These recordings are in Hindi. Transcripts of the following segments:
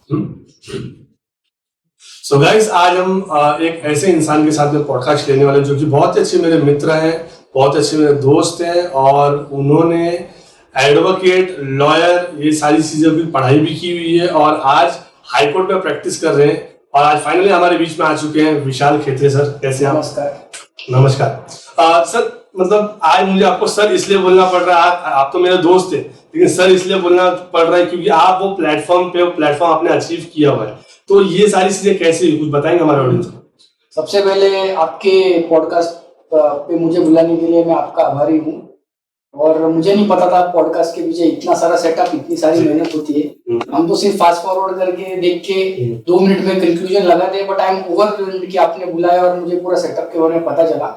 सो गाइस, आज हम एक ऐसे इंसान के साथ में पॉडकास्ट लेने वाले जो कि बहुत अच्छे मेरे मित्र हैं, बहुत अच्छे मेरे दोस्त हैं और उन्होंने एडवोकेट, लॉयर ये सारी चीजों की पढ़ाई भी की हुई है और आज हाई कोर्ट में प्रैक्टिस कर रहे हैं। और आज फाइनली हमारे बीच में आ चुके हैं विशाल खेत्रे सर। कैसे आप? नमस्कार। नमस्कार सर। मतलब आज मुझे आपको सर इसलिए बोलना पड़ रहा है, आप तो मेरे दोस्त थे, लेकिन सर इसलिए बोलना पड़ रहा है क्योंकि आप वो प्लेटफॉर्म आपने अचीव किया हुआ है। तो ये सारी चीजें कैसी हुई, कुछ बताएंगे हमारे ऑडियंस को? सबसे पहले आपके पॉडकास्ट पे मुझे बुलाने के लिए मैं आपका आभारी हूँ। और मुझे नहीं पता था पॉडकास्ट के पीछे इतना सारा सेटअप, इतनी सारी मेहनत होती है। हम तो सिर्फ फास्ट फॉरवर्ड करके देख के 2 मिनट में कंक्लूजन लगाते हैं, बट आई एम ओवरवेल्म्ड कि आपने बुलाया और मुझे पूरा सेटअप के बारे में पता चला।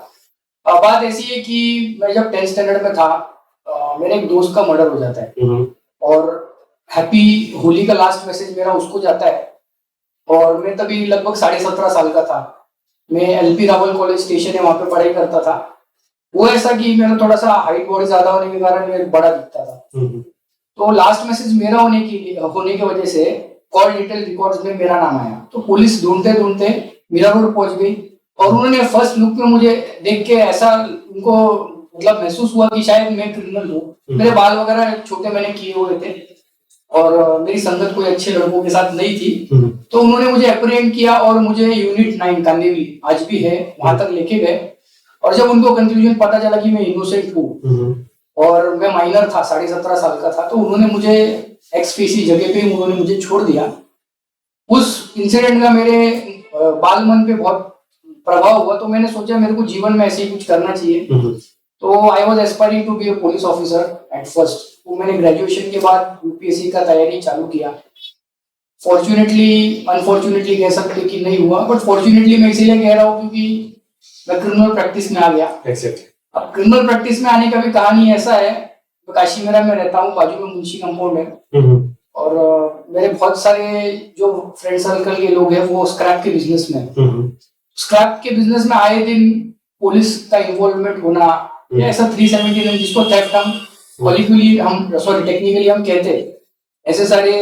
बात ऐसी है कि मैं जब 10th स्टैंडर्ड में था, मेरे एक दोस्त का मर्डर हो जाता है और हैप्पी होली का लास्ट मैसेज मेरा उसको जाता है। और मैं तभी लगभग 17.5 साल का था। मैं एलपी रावल कॉलेज स्टेशन है, वहां पे पढ़ाई करता था। वो ऐसा कि मेरा थोड़ा सा हाइट बहुत ज्यादा होने के कारण मैं बड़ा दिखता था। तो लास्ट मैसेज मेरा होने की वजह से कॉल डिटेल रिकॉर्ड्स में मेरा नाम आया। तो पुलिस ढूंढते ढूंढते मीरा रोड पहुंच गई और उन्होंने फर्स्ट लुक में मुझे देख के ऐसा उनको मतलब महसूस हुआ कि शायद मैं क्रिमिनल हूँ। मेरे बाल वगैरह छोटे मैंने किए हुए थे और मेरी संगत कोई अच्छे लड़कों के साथ नहीं थी। तो उन्होंने मुझे अप्रीहेंड किया और मुझे यूनिट 9 कांदिवली आज भी है वहां तक लेके गए। और जब उनको कंक्लूजन पता चला कि मैं इनोसेंट हूँ और मैं माइनर था, 17.5 साल का था, तो उन्होंने मुझे एक्सपीसी जगह पे उन्होंने मुझे छोड़ दिया। उस इंसिडेंट का मेरे बाल मन पे बहुत प्रभाव हुआ। तो मैंने सोचा मेरे को जीवन में ऐसे ही कुछ करना चाहिए। तो I was aspiring to be a police officer at first. तो मैंने ग्रेजुएशन के बाद यूपीएससी का तैयारी चालू किया। फॉर्चुनेटली अनफॉर्चुनेटली कह सकते कि नहीं हुआ, बट फॉर्चुनेटली मैं इसीलिए कह रहा हूँ क्योंकि मैं क्रिमिनल प्रैक्टिस में आ गया। अब क्रिमिनल प्रैक्टिस में आने का भी कहानी ऐसा है, काशीमेरा में रहता हूँ, बाजू में मुंशी कंपाउंड है और मेरे बहुत सारे जो फ्रेंड सर्कल के लोग हैं वो स्क्रैप के बिजनेस में स्क्रैप के बिजनेस में आए दिन पुलिस का इन्वॉल्वमेंट होना या ऐसा 379 जिसको थेफ्ट हम टेक्निकली हम कहते हैं, ऐसे सारे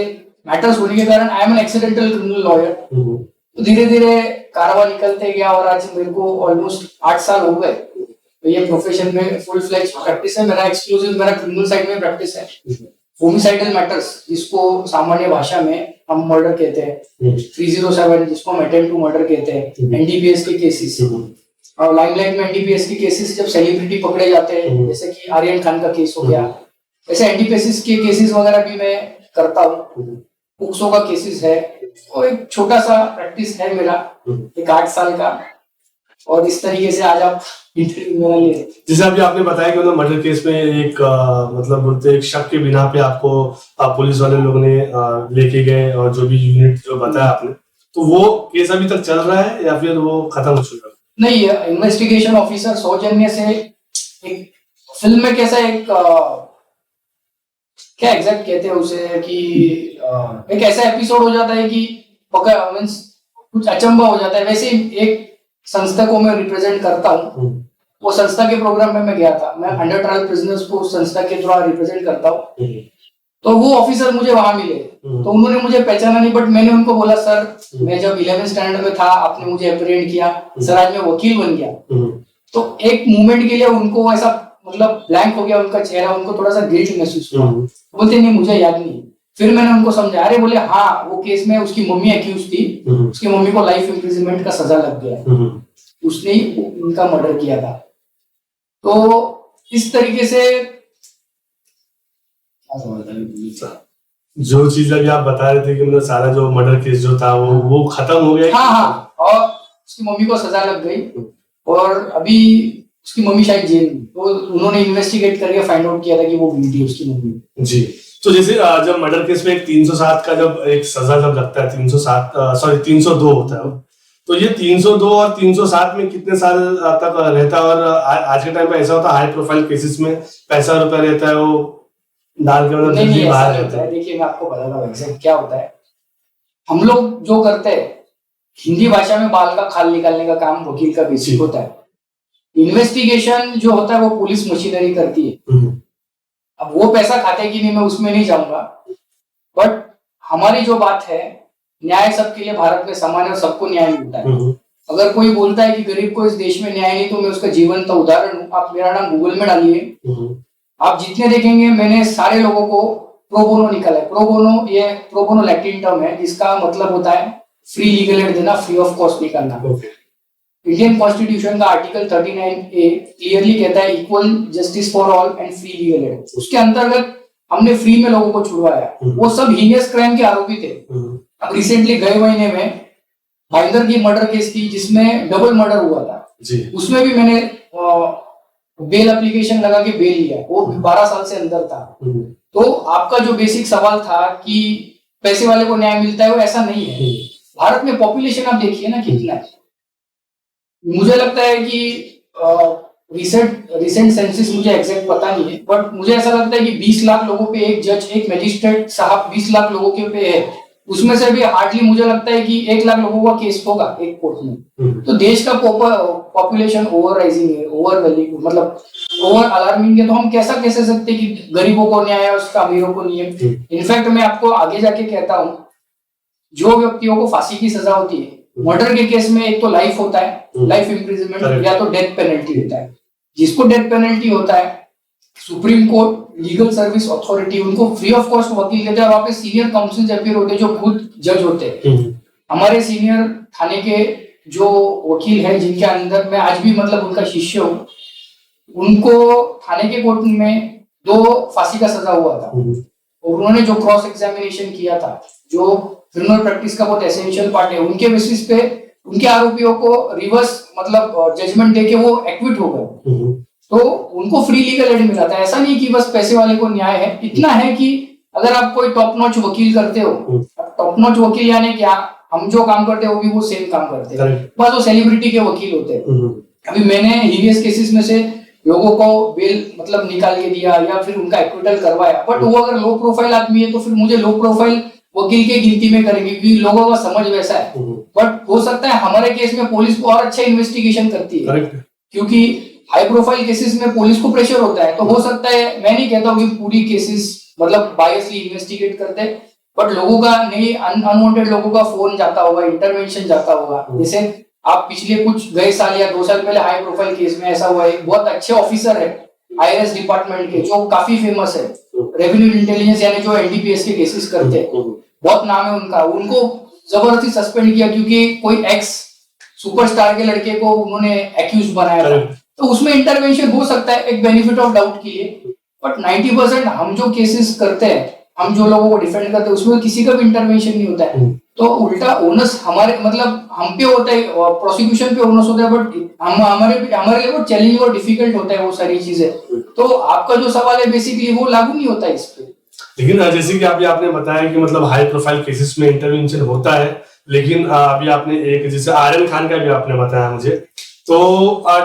मैटर्स होने के कारण I am an accidental criminal lawyer. तो धीरे धीरे कारवा निकलते गया और आज मेरे को ऑलमोस्ट 8 साल हो गए। तो ये प्रोफेशन में फुल फ्लेज प्रैक्टिस है। मेरा एक्सक्लूसिव मेरा क्रिमिनल साइड में प्रैक्टिस है। होमिसाइडल मैटर्स जिसको सामान्य भाषा में हम मर्डर कहते हैं, 307 जिसको हम अटेम्प्ट टू मर्डर कहते हैं, एनडीपीएस के केसेस। और लाइमलाइट में एनडीपीएस के केसेस जब सेलिब्रिटी पकड़े जाते हैं, जैसे कि आर्यन खान का केस हो गया, ऐसे एनडीपीएस के केसेस वगैरह भी मैं करता हूँ। पुक्सो का केसेस है। तो एक छोटा सा प्रैक्टिस है मेरा, एक 8 साल का। और इस तरीके से आज आप इंटरव्यू मेरा ले। जैसे अभी आपने बताया कि मतलब मर्डर केस में एक मतलब बोलते एक शक के बिना पे आपको पुलिस वाले लोग ने लेके गए और जो भी यूनिट जो बताया आपने, तो वो केस अभी तक चल रहा है या फिर वो खत्म हो चुका है? नहीं, इन्वेस्टिगेशन ऑफिसर सौजन्य से एक फिल्म में कैसा एक क्या एग्जैक्ट कहते हैं उसे कि एक ऐसा एपिसोड हो जाता है कि मींस कुछ अचंभा हो जाता है, वैसे एक संस्था को मैं रिप्रेजेंट करता हूँ। वो संस्था के प्रोग्राम में मैं गया था। मैं अंडर ट्रायल प्रिजनर्स को संस्था के द्वारा रिप्रेजेंट करता हूँ। तो वो ऑफिसर मुझे वहां मिले तो उन्होंने मुझे पहचाना नहीं, बट मैंने उनको बोला सर मैं जब 11th स्टैंडर्ड में था आपने मुझे अप्रीहेंड किया, सर आज मैं वकील बन गया। तो एक मोमेंट के लिए उनको ऐसा मतलब ब्लैंक हो गया उनका चेहरा, उनको थोड़ा सा गिल्ट महसूस हुआ। बोलते नहीं मुझे याद नहीं। फिर मैंने उनको समझा, अरे बोले हाँ वो केस में उसकी मम्मी एक्यूज थी, उसकी मम्मी को लाइफ इम्प्रिजनमेंट का सजा लग गया, उसने ही उनका मर्डर किया था। तो इस तरीके से जो चीज अभी आप बता रहे थे कि मतलब सारा जो मर्डर केस जो था वो खत्म हो गया। हाँ, और उसकी मम्मी को सजा लग गई और अभी उसकी मम्मी शायद जेल में। तो उन्होंने इन्वेस्टिगेट करके फाइंड आउट किया था कि वो बेटी उसकी मम्मी। जी। तो जैसे जब मर्डर केस में एक 307 का जब एक सजा जब लगता है, 302 होता है, तो ये 302 और 307 में कितने साल तक रहता है? और आज के टाइम पे ऐसा होता है हाई प्रोफाइल केसेस में पैसा रुपया रहता है, वो डाल के नहीं बाहर रहता है। देखिए मैं आपको बताता हूँ एग्जैक्ट क्या होता है। हम लोग जो करते हैं हिंदी भाषा में बाल का खाल निकालने का काम वकील का बेसिक होता है। इन्वेस्टिगेशन जो होता है वो पुलिस मशीनरी करती है। अब वो पैसा खाते कि नहीं मैं उसमें नहीं जाऊंगा, बट हमारी जो बात है न्याय सबके लिए भारत में समान है और सबको न्याय मिलता है। अगर कोई बोलता है कि गरीब को इस देश में न्याय नहीं, तो मैं उसका जीवंत उदाहरण हूँ। आप मेरा नाम गूगल में डालिए, आप जितने देखेंगे मैंने सारे लोगों को प्रो बोनो निकाला है। प्रो बोनो लैटिन टर्म है जिसका मतलब होता है फ्री लीगल एड देना, फ्री ऑफ कॉस्ट नहीं करना। इंडियन कॉन्स्टिट्यूशन का आर्टिकल 39A क्लियरली कहता है equal justice for all and free legal aid. उसके अंतर्गत हमने फ्री में लोगों को छुड़वाया। वो सब हीनियस क्राइम के आरोपी थे। अब रिसेंटली गए महीने में भाईंदर की मर्डर केस थी जिसमें डबल मर्डर हुआ था जी। उसमें भी मैंने बेल एप्लीकेशन लगा के बेल लिया, वो 12 साल से अंदर था। तो आपका जो बेसिक सवाल था कि पैसे वाले को न्याय मिलता है, वो ऐसा नहीं है। भारत में पॉपुलेशन आप देखिए ना कितना है। मुझे लगता है कि रिसेंट सेंसस मुझे एग्जैक्ट पता नहीं है, बट मुझे ऐसा लगता है कि 20 लाख लोगों पे एक जज, एक मैजिस्ट्रेट साहब 20 लाख लोगों के पे है। उसमें से भी हार्डली मुझे लगता है कि 1 लाख लोगों का केस होगा एक कोर्ट में। तो देश का पॉपुलेशन ओवर राइजिंग है, ओवर वैल्यू मतलब ओवर अलार्मिंग है। तो हम कैसा कह सकते हैं कि गरीबों को न्याय है उसका अमीरों को नहीं है। इनफैक्ट मैं आपको आगे जाके कहता हूँ, जो व्यक्तियों को फांसी की सजा होती है मर्डर के केस में, एक तो लाइफ होता है, लाइफ इम्प्रिजनमेंट, या तो डेथ पेनल्टी होता है। जिसको डेथ पेनल्टी होता है, supreme court legal service authority उनको फ्री ऑफ कॉस्ट वकील देते हैं। वहां पे सीनियर काउंसिल अपीयर होते हैं जो खुद जज होते हैं। हमारे सीनियर थाने के जो वकील है जिनके अंदर मैं आज भी मतलब उनका शिष्य हूँ, उनको थाने के कोर्ट में 2 फांसी का सजा हुआ था। और उन्होंने जो क्रॉस एग्जामिनेशन किया था, जो क्रिमिनल प्रैक्टिस का बहुत एसेंशियल पार्ट है, उनके बेसिस पे उनके आरोपियों को रिवर्स मतलब जजमेंट देके वो एक्विट हो गए। तो उनको फ्री लीगल एड मिला था। ऐसा नहीं कि बस पैसे वाले को न्याय है। इतना है कि अगर आप कोई टॉप नॉच वकील करते हो, टॉप नॉच वकील यानी क्या, हम जो काम करते हैं वो भी वो सेम काम करते हैं, बस वो सेलिब्रिटी के वकील होते हैं। अभी मैंने हीनियस केसेस में से लोगों को बेल मतलब निकाल के दिया या फिर उनका एक्विटल करवाया, बट वो अगर लो प्रोफाइल आदमी है तो फिर मुझे लो प्रोफाइल वकील के गिनती में करेंगे क्योंकि लोगों का समझ वैसा है। बट हो सकता है हमारे केस में पुलिस को और अच्छा इन्वेस्टिगेशन करती है, क्योंकि हाई प्रोफाइल केसेस में पुलिस को प्रेशर होता है। तो हो सकता है, मैं नहीं कहता हूँ कि पूरी केसेस मतलब बायसली इन्वेस्टिगेट करते, बट लोगों का नहीं, अनवांटेड लोगों का फोन जाता होगा, इंटरवेंशन जाता होगा। जैसे आप पिछले कुछ गए साल या 2 साल पहले हाई प्रोफाइल केस में ऐसा हुआ है, बहुत अच्छे ऑफिसर है IRS डिपार्टमेंट के जो काफी फेमस है, रेवेन्यू इंटेलिजेंस यानी जो NDPS के केसेस करते हैं, बहुत नाम है उनका। उनको जबरदस्ती सस्पेंड किया क्योंकि कोई एक्स सुपरस्टार के लड़के को उन्होंने एक्यूज बनाया था। तो उसमें इंटरवेंशन हो सकता है एक बेनिफिट ऑफ डाउट के लिए, बट 90% हम जो केसेस करते हैं, हम जो लोगों को डिफेंड करते हैं, उसमें किसी का भी इंटरवेंशन नहीं होता है। तो उल्टा ओनस हमारे मतलब हम पे होता है, प्रोसिक्यूशन पे ओनस होता है, बट हमारे लिए वो चैलेंजिंग और डिफिकल्ट होता है वो सारी चीजें। तो आपका जो सवाल है बेसिकली वो लागू नहीं होता है इस पे। लेकिन जैसे कि अभी आपने बताया कि मतलब हाई प्रोफाइल केसेस में इंटरवेंशन होता है, लेकिन अभी आपने एक जैसे आर्यन खान का भी आपने बताया मुझे, तो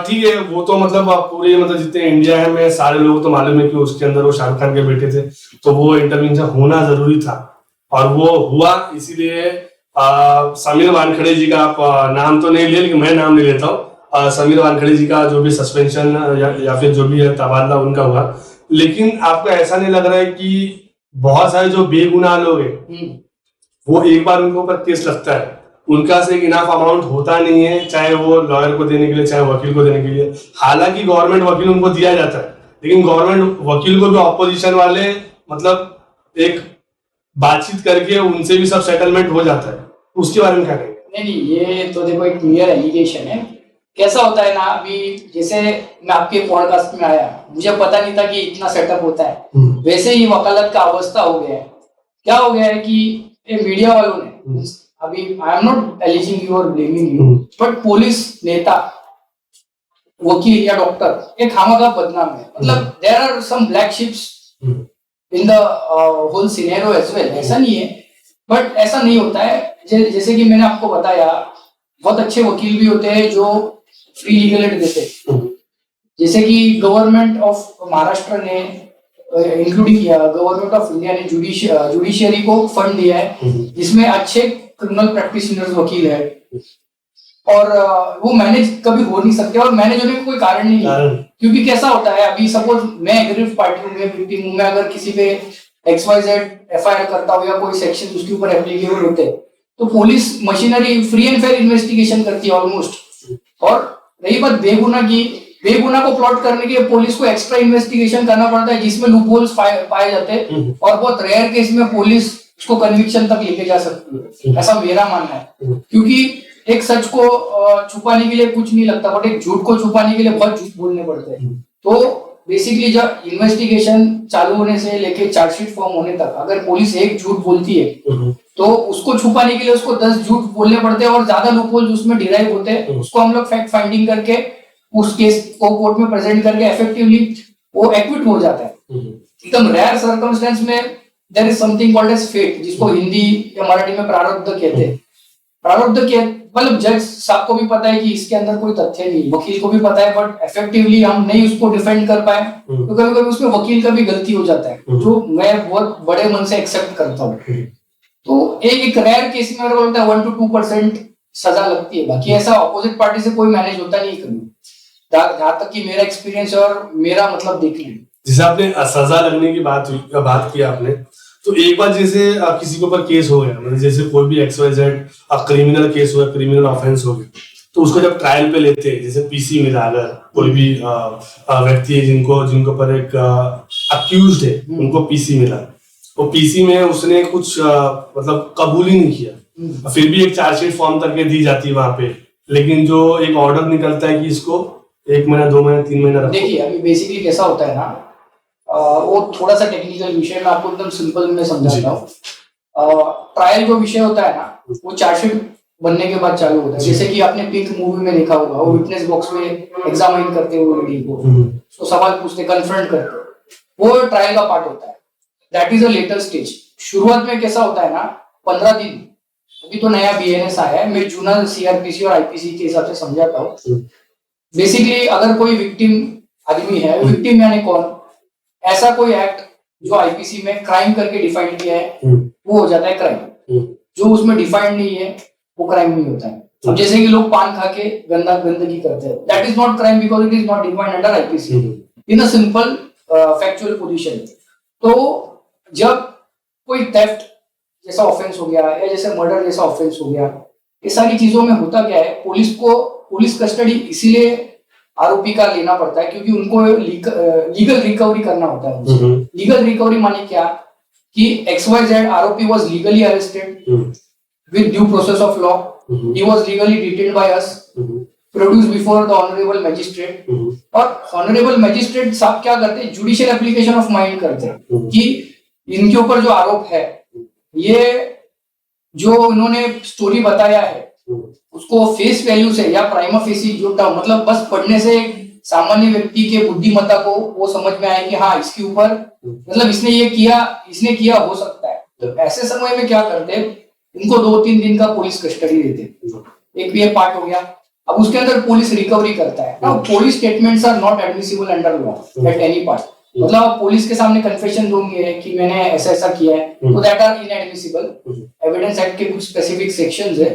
ठीक है, वो तो मतलब पूरे मतलब जितने इंडिया है में सारे लोग तो मालूम है कि उसके अंदर वो शाहरुख खान के बेटे थे, तो वो इंटरवेंशन होना जरूरी था और वो हुआ। इसीलिए समीर वानखेड़े जी का आप नाम तो नहीं लिया, लेकिन मैं नाम ले लेता हूँ। समीर वानखेड़े जी का जो भी सस्पेंशन या फिर जो भी है तबादला उनका हुआ। लेकिन आपको ऐसा नहीं लग रहा है कि बहुत सारे जो बेगुनाह लोग हैं वो एक बार उनके ऊपर केस लगता है, उनका से इनाफ अमाउंट होता नहीं है, चाहे वो लॉयर को देने के लिए चाहे वकील को देने के लिए। हालांकि गवर्नमेंट वकील उनको दिया जाता है, लेकिन गवर्नमेंट वकील को भी ऑपोजिशन वाले मतलब एक बातचीत करके उनसे भी सब सेटलमेंट हो जाता है। उसके बारे में क्या कहेंगे? नहीं, ये तो देखो एक क्लियर एलिगेशन है। कैसा होता है ना, अभी जैसे मैं आपके पॉडकास्ट में आया, मुझे पता नहीं था कि इतना सेटअप होता है। वैसे ही वकालत का अवस्था हो गया है। क्या हो गया है कि मीडिया वालों ने, अभी I am not alleging you और ब्लेमिंग यू, बट पुलिस नेता, वकील या डॉक्टर एक खामखा बदनाम है। मतलब there are some black sheeps in the whole scenario as well. ऐसा नहीं है, बट ऐसा नहीं होता है। जैसे कि मैंने आपको बताया, बहुत अच्छे वकील भी होते हैं जो फ्री लीगल एड देते हैं। जैसे कि गवर्नमेंट ऑफ महाराष्ट्र ने इंक्लूडिंग किया, गवर्नमेंट ऑफ इंडिया ने जुडिशियरी को फंड दिया है जिसमें अच्छे क्रिमिनल प्रैक्टिशनर्स वकील है, और वो मैनेज कभी हो नहीं सकते और मैनेज होने का कोई कारण नहीं है। क्योंकि कैसा होता है, अभी सपोज मैं एग्रीव पार्टी हूँ, मैं विक्टिम हूँ, मैं अगर किसी पे XYZ FIR करता हूँ या कोई सेक्शन उसके ऊपर एप्लीकेबल होते हैं, तो police machinery free and fair investigation करती है ऑलमोस्ट। और रही बात बेगुनाह की, बेगुनाह को प्लॉट करने के लिए पुलिस को एक्स्ट्रा इन्वेस्टिगेशन करना पड़ता है जिसमें लूपहोल्स पाए जाते हैं, और बहुत रेयर केस में पुलिस उसको कन्विक्शन तक लेके जा सकती है, ऐसा मेरा मानना है। क्योंकि एक सच को छुपाने के लिए कुछ नहीं लगता, बट एक झूठ को छुपाने के लिए बहुत झूठ बोलने पड़ते हैं। तो बेसिकली जब इन्वेस्टिगेशन चालू होने से लेके चार्जशीट फॉर्म होने तक अगर पुलिस एक झूठ बोलती है तो उसको छुपाने के लिए उसको 10 झूठ बोलने पड़ते हैं, और ज्यादा लूपहोल्स उसमें डिराइव होते हैं। उसको हम लोग फैक्ट फाइंडिंग करके उस केस को कोर्ट में प्रेजेंट करके इफेक्टिवली वो एक्विट हो जाता है। एकदम रेयर सर्कमस्टेंस में there is something called as fate, जिसको हिंदी या मराठी में प्रारब्ध कहते हैं। प्रारब्ध के मतलब जज साहब को भी पता है कि इसके अंदर कोई तथ्य नहीं, वकील को भी पता है, बट इफेक्टिवली हम नहीं उसको डिफेंड कर पाए तो कभी कभी उसमें वकील का भी गलती हो जाता है, जो मैं बहुत बड़े मन से एक्सेप्ट करता हूँ। तो एक रेयर केस में मेरे को लगता है 1 to 2% सजा लगती है, बाकी ऐसा अपोजिट पार्टी से कोई मैनेज होता नहीं कभी, जहां तक कि मेरा एक्सपीरियंस और मेरा मतलब देखने। जैसे आपने सजा लगने की बात की आपने, तो एक बार जैसे किसी के ऊपर केस हो गया, मतलब जैसे कोई भी XYZ क्रिमिनल केस हुआ, क्रिमिनल ऑफेंस हो गया, तो उसको जब ट्रायल पे लेते हैं, जैसे पीसी मिला, अगर कोई भी व्यक्ति है जिनको पर एक अक्यूज्ड है, उनको पीसी मिला, तो पीसी में उसने कुछ मतलब कबूल ही नहीं किया, फिर भी एक चार्जशीट फॉर्म करके दी जाती है वहां पे, लेकिन जो एक ऑर्डर निकलता है कि इसको 1 महीना 2 महीना 3 महीना रखो। देखिए अभी बेसिकली कैसा होता है ना, वो थोड़ा सा टेक्निकल विषय में आपको एकदम सिंपल में समझाता हूँ। ट्रायल जो विषय होता है ना, वो चार्जशीट बनने के बाद चालू होता है। जैसे कि आपने पिंक मूवी में देखा होगा, वो विटनेस बॉक्स में एग्जामिन करते हैं वो लेडी को, उसको सवाल पूछते, कन्फ्रंट करते, वो ट्रायल का पार्ट होता है। That is a later stage. शुरुआत में कैसा होता है ना, 15 दिन, अभी तो नया BNS आया है, मैं जूना CRPC और IPC के हिसाब से समझाता हूँ। बेसिकली अगर कोई विक्टिम आदमी है, विक्टिम यानी कौन, ऐसा कोई एक्ट जो IPC में क्राइम करके डिफाइन किया है वो हो जाता है क्राइम, जो उसमें डिफाइंड नहीं है वो क्राइम नहीं होता है। अब जैसे कि लोग पान खा के गंदगी करते हैं, that is not crime because it is not defined under IPC in a simple factual position. तो जब कोई थेफ्ट जैसा ऑफेंस हो गया या जैसे मर्डर जैसा ऑफेंस हो गया, ये सारी चीजों में होता क्या है, पुलिस कस्टडी इसीलिए आरोपी का लेना पड़ता है क्योंकि उनको लीगल रिकवरी करना होता है। लीगल रिकवरी माने क्या, कि XYZ आरोपी was legally arrested with due process of law, he was legally detained by us, produce before the honourable magistrate. और ऑनरेबल मैजिस्ट्रेट साहब क्या करते हैं, जुडिशियल एप्लीकेशन ऑफ माइंड करते हैं कि इनके ऊपर जो आरोप है, ये जो इन्होंने स्टोरी बताया है उसको फेस वैल्यू से या प्राइमा फेसी जो मतलब बस पढ़ने से सामान्य व्यक्ति के बुद्धिमत्ता को वो समझ में आए कि हाँ इसके ऊपर मतलब इसने किया हो सकता है। तो ऐसे समय में क्या करते हैं, उनको 2-3 दिन का पुलिस कस्टडी देते। एक ये पार्ट हो गया। अब उसके अंदर पुलिस रिकवरी करता है ना, police statements are not admissible under law at any part. मतलब पुलिस के सामने कन्फेशन दूंगे कि मैंने ऐसा किया है, तो that are inadmissible. Evidence act के कुछ स्पेसिफिक सेक्शंस है,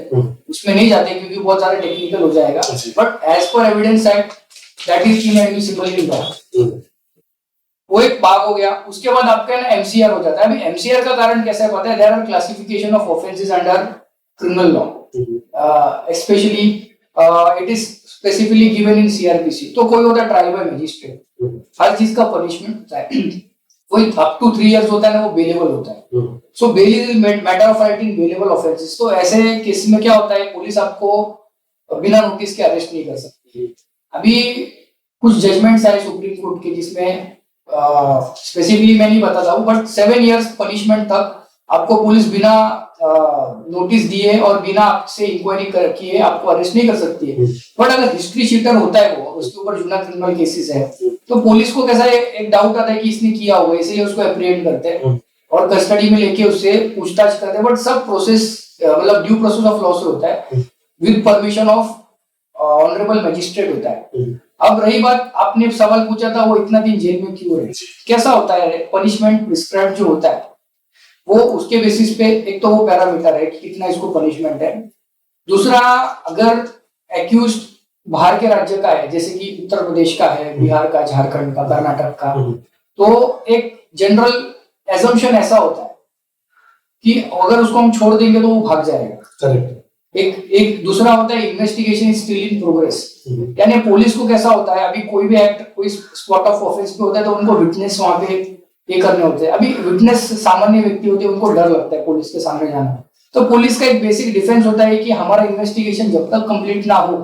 उसमें नहीं जाते क्योंकि बहुत ज्यादा टेक्निकल हो जाएगा, but as per evidence act that is inadmissible in law. वो एक भाग हो गया। उसके बाद आपका ना MCR हो जाता है। अभी MCR का कारण कैसा है पता है, there are classification of offences under criminal law, specially it is specifically given in CRPC। तो कोई होता है ट्रायल बाय मैजिस्ट्रेट, हर चीज का पनिशमेंट होता है। कोई अप टू 3 years होता है ना, वो बेलेबल होता है। So bail is matter of right in bailable offences. तो ऐसे केस में क्या होता है, पुलिस आपको बिना नोटिस के अरेस्ट नहीं कर सकती। अभी कुछ जजमेंट्स आए सुप्रीम कोर्ट के जिसमें स्पेसिफिकली मैं नहीं बताता हूँ, बट 7 years पनिशमेंट तक आपको पुलिस बिना नोटिस दिए और बिना आपसे इंक्वायरी किए आपको अरेस्ट नहीं कर सकती है। बट अगर हिस्ट्री शीटर होता है वो, उसके ऊपर जुना क्रिमिनल केसेस है, तो पुलिस को कैसा एक डाउट आता है कि इसने किया होगा, इसलिए उसको एप्रिहेंड करते हैं और कस्टडी में लेके उससे पूछताछ करते हैं। बट सब प्रोसेस मतलब ड्यू प्रोसेस ऑफ लॉ से होता है, with permission of honourable magistrate होता है। अब रही बात, आपने सवाल पूछा था वो इतना दिन जेल में क्यों रहे, कैसा होता है पनिशमेंट प्रिस्क्राइब जो होता है वो उसके बेसिस पे एक तो वो पैरामीटर है कि कितना इसको पनिशमेंट है। दूसरा, अगर एक्यूज्ड बाहर के राज्य का है, जैसे कि उत्तर प्रदेश का है, बिहार का, झारखंड का, कर्नाटक का, तो एक जनरल एजम्पशन ऐसा होता है कि अगर उसको हम छोड़ देंगे तो वो भाग जाएगा। करेक्ट। एक दूसरा होता है investigation is still in progress, यानी पुलिस को कैसा होता है, अभी कोई भी एक्ट कोई स्पॉट ऑफ ऑफेंस पे होता है तो उनको विटनेस वहां पे ये करने होते हैं। अभी विटनेस सामान्य व्यक्ति होते हैं, उनको डर लगता है पुलिस के सामने जाना। तो पुलिस का एक बेसिक डिफेंस होता है कि हमारा इन्वेस्टिगेशन जब तक कंप्लीट ना हो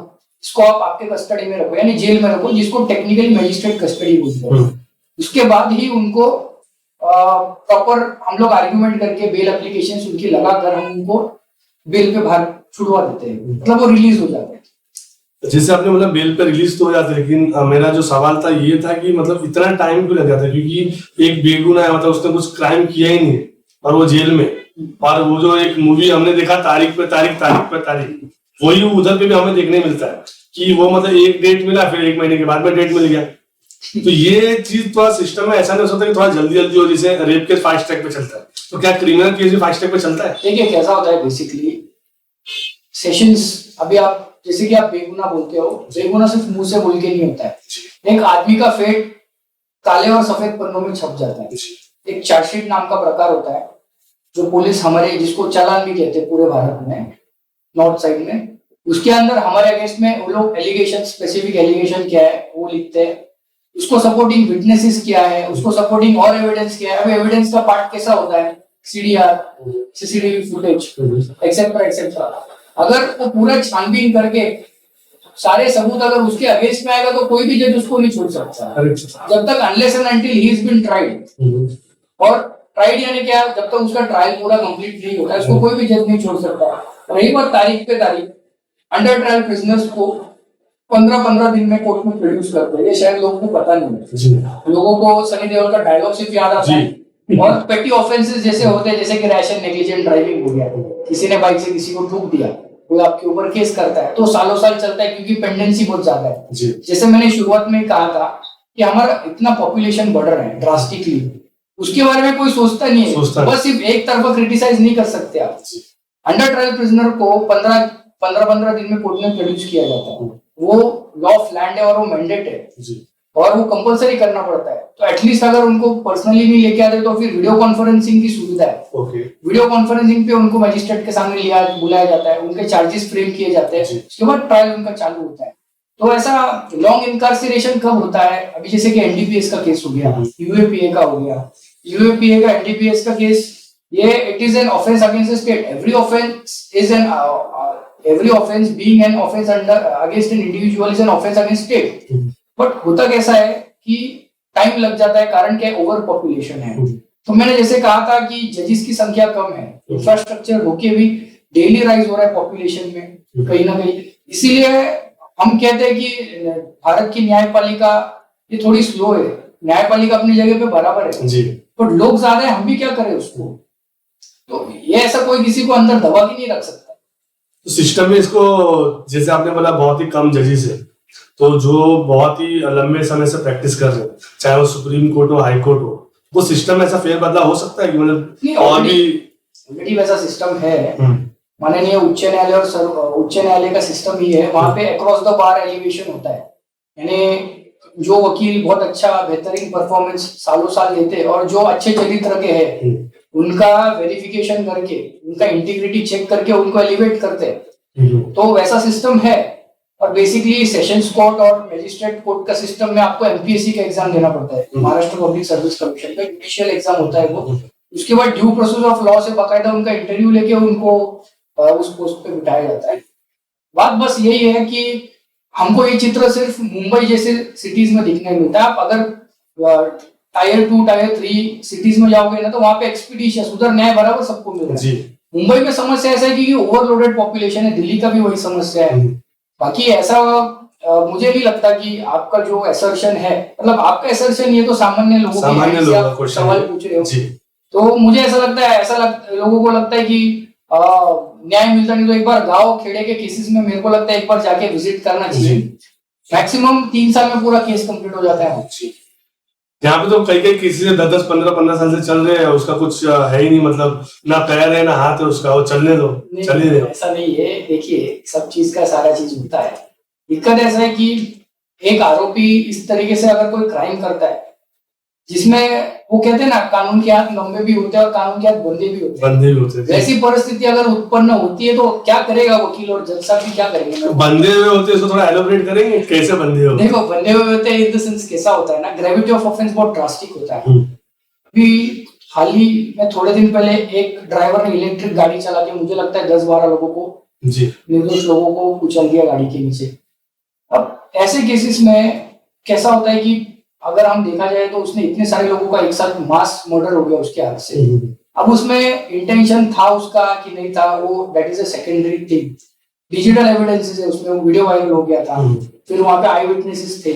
इसको आप आपके कस्टडी में रखो, यानी जेल में रखो, जिसको टेक्निकली मैजिस्ट्रेट कस्टडी बोलते हैं। उसके बाद ही उनको प्रॉपर हम लोग आर्ग्यूमेंट करके बेल एप्लीकेशन उनकी लगाकर हम उनको बेल पे बाहर छुड़वा देते हैं, मतलब वो रिलीज हो जाते हैं। जैसे आपने मतलब बेल पे रिलीज तो हो जाते हैं, लेकिन मेरा जो सवाल था ये था कि मतलब इतना टाइम क्यों लग जाता है, क्योंकि एक बेगुनाह है, मतलब उसने कुछ क्राइम किया ही नहीं और वो जेल में, और वो जो एक मूवी हमने देखा तारीख पे तारीख, वही उधर पे भी हमें देखने मिलता है कि वो मतलब एक डेट मिला फिर 1 महीने के बाद में डेट मिल गया। तो ये चीज थोड़ा सिस्टम में ऐसा नहीं हो सकता कि थोड़ा जल्दी हो, जैसे रेप केस फास्ट ट्रैक पे चलता है, तो क्या क्रिमिनल केस भी फास्ट ट्रैक पे चलता है? देखिए कैसा होता है बेसिकली सेशंस, अभी आप जैसे कि आप बेगुनाह बोलते हो, बेगुनाह सिर्फ मुंह से बोल के नहीं होता है। एक आदमी का फेट काले और सफेद पन्नों में छप जाता है। एक चार्जशीट नाम का प्रकार होता है जो पुलिस हमारे, जिसको चालान भी कहते हैं पूरे भारत में, नॉर्थ साइड में, उसके अंदर हमारे अगेंस्ट में वो लोग एलिगेशन, स्पेसिफिक एलिगेशन क्या है वो लिखते हैं, उसको सपोर्टिंग विटनेसेस क्या है, उसको सपोर्टिंग और एविडेंस क्या है। अब एविडेंस का पार्ट कैसा होता है, CDR, CCTV footage, etcetera etcetera. अगर वो पूरा छानबीन करके सारे सबूत अगर उसके अगेंस्ट में आएगा तो कोई भी जज उसको नहीं छोड़ सकता, जब तक unless and until he is been tried. और ट्राइड यानी क्या, जब तक उसका ट्रायल पूरा कंप्लीट नहीं होता इसको कोई भी जज नहीं छोड़ सकता। रही बात तारीख पे तारीख, अंडर ट्रायल प्रिजनर्स को 15-15 दिन में कोर्ट में प्रोड्यूस करते हैं, ये शायद लोगों को पता नहीं है। लोगों को सनी देओल का डायलॉग सिर्फ याद आता है, और पेटी ऑफेंसेस जैसे होते हैं, जैसे कि रैश एंड नेग्लिजेंट ड्राइविंग हो गया, किसी ने बाइक से किसी को ठोक दिया, कोई आपके ऊपर केस करता है तो सालों साल चलता है, क्योंकि पेंडेंसी बहुत ज्यादा है। जैसे मैंने शुरुआत में कहा था कि हमारा इतना पॉपुलेशन बढ़ रहा है ड्रास्टिकली, उसके बारे में कोई सोचता नहीं है, बस सिर्फ एक तरफा क्रिटिसाइज नहीं कर सकते आप। अंडर ट्रायल प्रिजनर को 15 दिन में कोर्ट में प्रोड्यूस किया जाता है, वो लॉ ऑफ लैंड है और वो मैंडेट है और वो कंपलसरी करना पड़ता है। तो एटलीस्ट अगर उनको पर्सनली नहीं लेके आते तो फिर वीडियो कॉन्फ्रेंसिंग की सुविधा है। वीडियो कॉन्फ्रेंसिंग पे उनको मजिस्ट्रेट के सामने बुलाया जाता है, उनके चार्जेस फ्रेम किए जाते हैं, उसके बाद ट्रायल उनका चालू होता है। तो ऐसा लॉन्ग इनकार्सिरेशन कब होता है, अभी जैसे कि एनडीपीएस का केस हो गया, यूएपीए का हो गया, यूएपीए का एनडीपीएस का केस, ये it is an offence against the state. every offense being an offense under against an individual is an offense against state। But होता कैसा है कि टाइम लग जाता है, कारण क्या है, ओवर पॉपुलेशन है। तो मैंने जैसे कहा था कि जजेस की संख्या कम है, इंफ्रास्ट्रक्चर होके भी डेली राइज हो रहा है पॉपुलेशन में कहीं ना कहीं, इसीलिए हम कहते हैं कि भारत की न्यायपालिका ये थोड़ी स्लो है। न्यायपालिका अपनी जगह पे बराबर है, बट लोग ज्यादा है, हम भी क्या करें उसको। तो ये ऐसा कोई किसी को अंदर दबा के नहीं रख सकता। तो सिस्टम में इसको, जैसे आपने बोला बहुत ही कम जजेस है, तो जो बहुत ही लंबे समय से प्रैक्टिस कर रहे हैं, चाहे वो सुप्रीम कोर्ट हो, हाई कोर्ट हो, वो सिस्टम में ऐसा फेर बदलाव हो सकता है कि मतलब और भी ऑलरेडी वैसा सिस्टम है। माननीय उच्च न्यायालय और उच्च न्यायालय का सिस्टम ही है, वहां पे अक्रॉस द बार एलिवेशन होता है, यानी जो वकील बहुत अच्छा बेहतरीन परफॉर्मेंस सालों साल देते हैं और जो अच्छे चरित्र के हैं उनका वेरिफिकेशन करके, उनका इंटीग्रिटी चेक करके उनको एलिवेट करते हैं। तो वैसा सिस्टम है। और बेसिकली सेशंस कोर्ट और मैजिस्ट्रेट कोर्ट का सिस्टम में आपको एमपीएससी का एग्जाम देना पड़ता है, महाराष्ट्र पब्लिक सर्विस कमीशन का जुडिशियल एग्जाम होता है वो। उसके बाद ड्यू प्रोसेस ऑफ लॉ से बाकायदा उनका इंटरव्यू लेके उनको उस पोस्ट पे बिठाया जाता है। बात बस यही है कि हमको ये चित्र सिर्फ मुंबई जैसे सिटीज में दिखने मिलता है। आप अगर टायर 2 टायर 3 सिटीज में जाओगे ना तो वहां पे एक्सपीडिशियस, उधर न्याय बराबर सबको मिल रहा है। मुंबई में समस्या ऐसा है कि ओवरलोडेड पॉपुलेशन है, दिल्ली का भी वही समस्या है। बाकी ऐसा मुझे नहीं लगता कि आपका जो एसर्शन है, मतलब आपका एसर्शन ये तो सामान्य लोगों के सवाल पूछ रहे हो, तो मुझे ऐसा लगता है, लोगों को लगता है कि न्याय मिलता नहीं, तो एक बार गांव खेड़े के केसेस में मेरे को लगता है एक बार जाके विजिट करना चाहिए। मैक्सिमम 3 साल में पूरा केस कंप्लीट हो जाता है। यहाँ पे तो कई केसेस 10-10, 15-15 साल से चल रहे हैं, उसका कुछ है ही नहीं, मतलब ना पैर है ना हाथ है उसका, वो चलने दो, चल ही रहे। ऐसा नहीं है, देखिए सब चीज का सारा चीज होता है। दिक्कत ऐसा है कि एक आरोपी इस तरीके से अगर कोई क्राइम करता है जिसमें वो कहते हैं ना, कानून के हाथ लंबे भी होते हैं और कानून के हाथ बंधे भी होते हैं। बंधे भी होते हैं। वैसी परिस्थिति अगर उत्पन्न होती है तो क्या करेगा वकील और जज साहब भी क्या करेंगे? बंधे हुए होते हैं, इसको थोड़ा एलोबरेट करेंगे कैसे बंधे हो? देखो, बंधे हुए होते हैं इन द सेंस कैसा होता है ना, ग्रेविटी ऑफ ऑफेंस बहुत ड्रास्टिक होता है। अभी हाल ही में थोड़े दिन पहले एक ड्राइवर ने इलेक्ट्रिक गाड़ी चला के मुझे लगता है 10-12 लोगों को, निर्दोष लोगों को कुचल दिया गाड़ी के नीचे। अब ऐसे केसेस में कैसा होता है कि अगर हम देखा जाए तो उसने इतने सारे लोगों का एक साथ मास मर्डर हो गया उसके हाथ से। अब उसमें इंटेंशन था उसका कि नहीं था, वो that is a secondary thing. Digital evidences है उसमें, वो वीडियो वायरल हो गया था, फिर वहां पे आई विटनेसेस थे।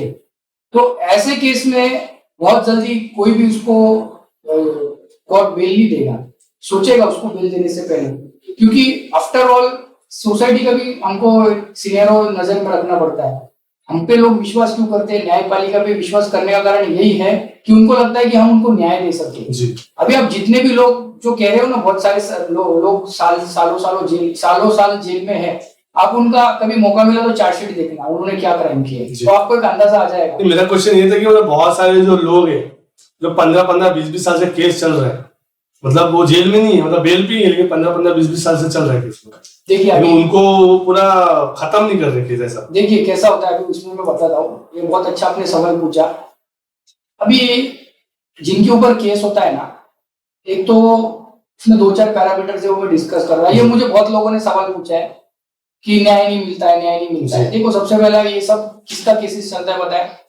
तो ऐसे केस में बहुत जल्दी कोई भी उसको कोर्ट बेल नहीं देगा, सोचेगा उसको बेल देने से पहले, क्योंकि आफ्टर ऑल सोसाइटी का भी हमको सिनेरियो नजर में रखना पड़ता है। हम पे लोग विश्वास क्यों करते हैं? न्यायपालिका पे विश्वास करने का कारण यही है कि उनको लगता है कि हम उनको न्याय दे सके। अभी आप जितने भी लोग जो कह रहे हो ना, बहुत सारे लोग सालों साल जेल में है, आप उनका कभी मौका मिला तो चार्जशीट देखना, उन्होंने क्या क्राइम किया, तो आपको एक अंदाजा आ जाएगा। मेरा क्वेश्चन ये था कि मतलब बहुत सारे जो लोग हैं जो 15-15, 20-20 साल से केस चल रहा है, मतलब वो जेल में नहीं है, मतलब बेल भी है, लेकिन 15-15, 20-20 साल से चल रहा है केस। देखिए अभी उनको पूरा खत्म नहीं कर रहे केस ऐसा। देखिए कैसा होता है, अभी उसमें मैं बताता हूँ। ये बहुत अच्छा आपने सवाल पूछा। अभी जिनके ऊपर केस होता है ना, एक तो उसमें 2-4 पैरामीटर है वो मैं डिस्कस कर रहा है। ये मुझे बहुत लोगों ने सवाल पूछा है कि न्याय नहीं मिलता है, न्याय नहीं मिलता है। देखो, सबसे पहला ये सब किसका केसेस चलता है पता है?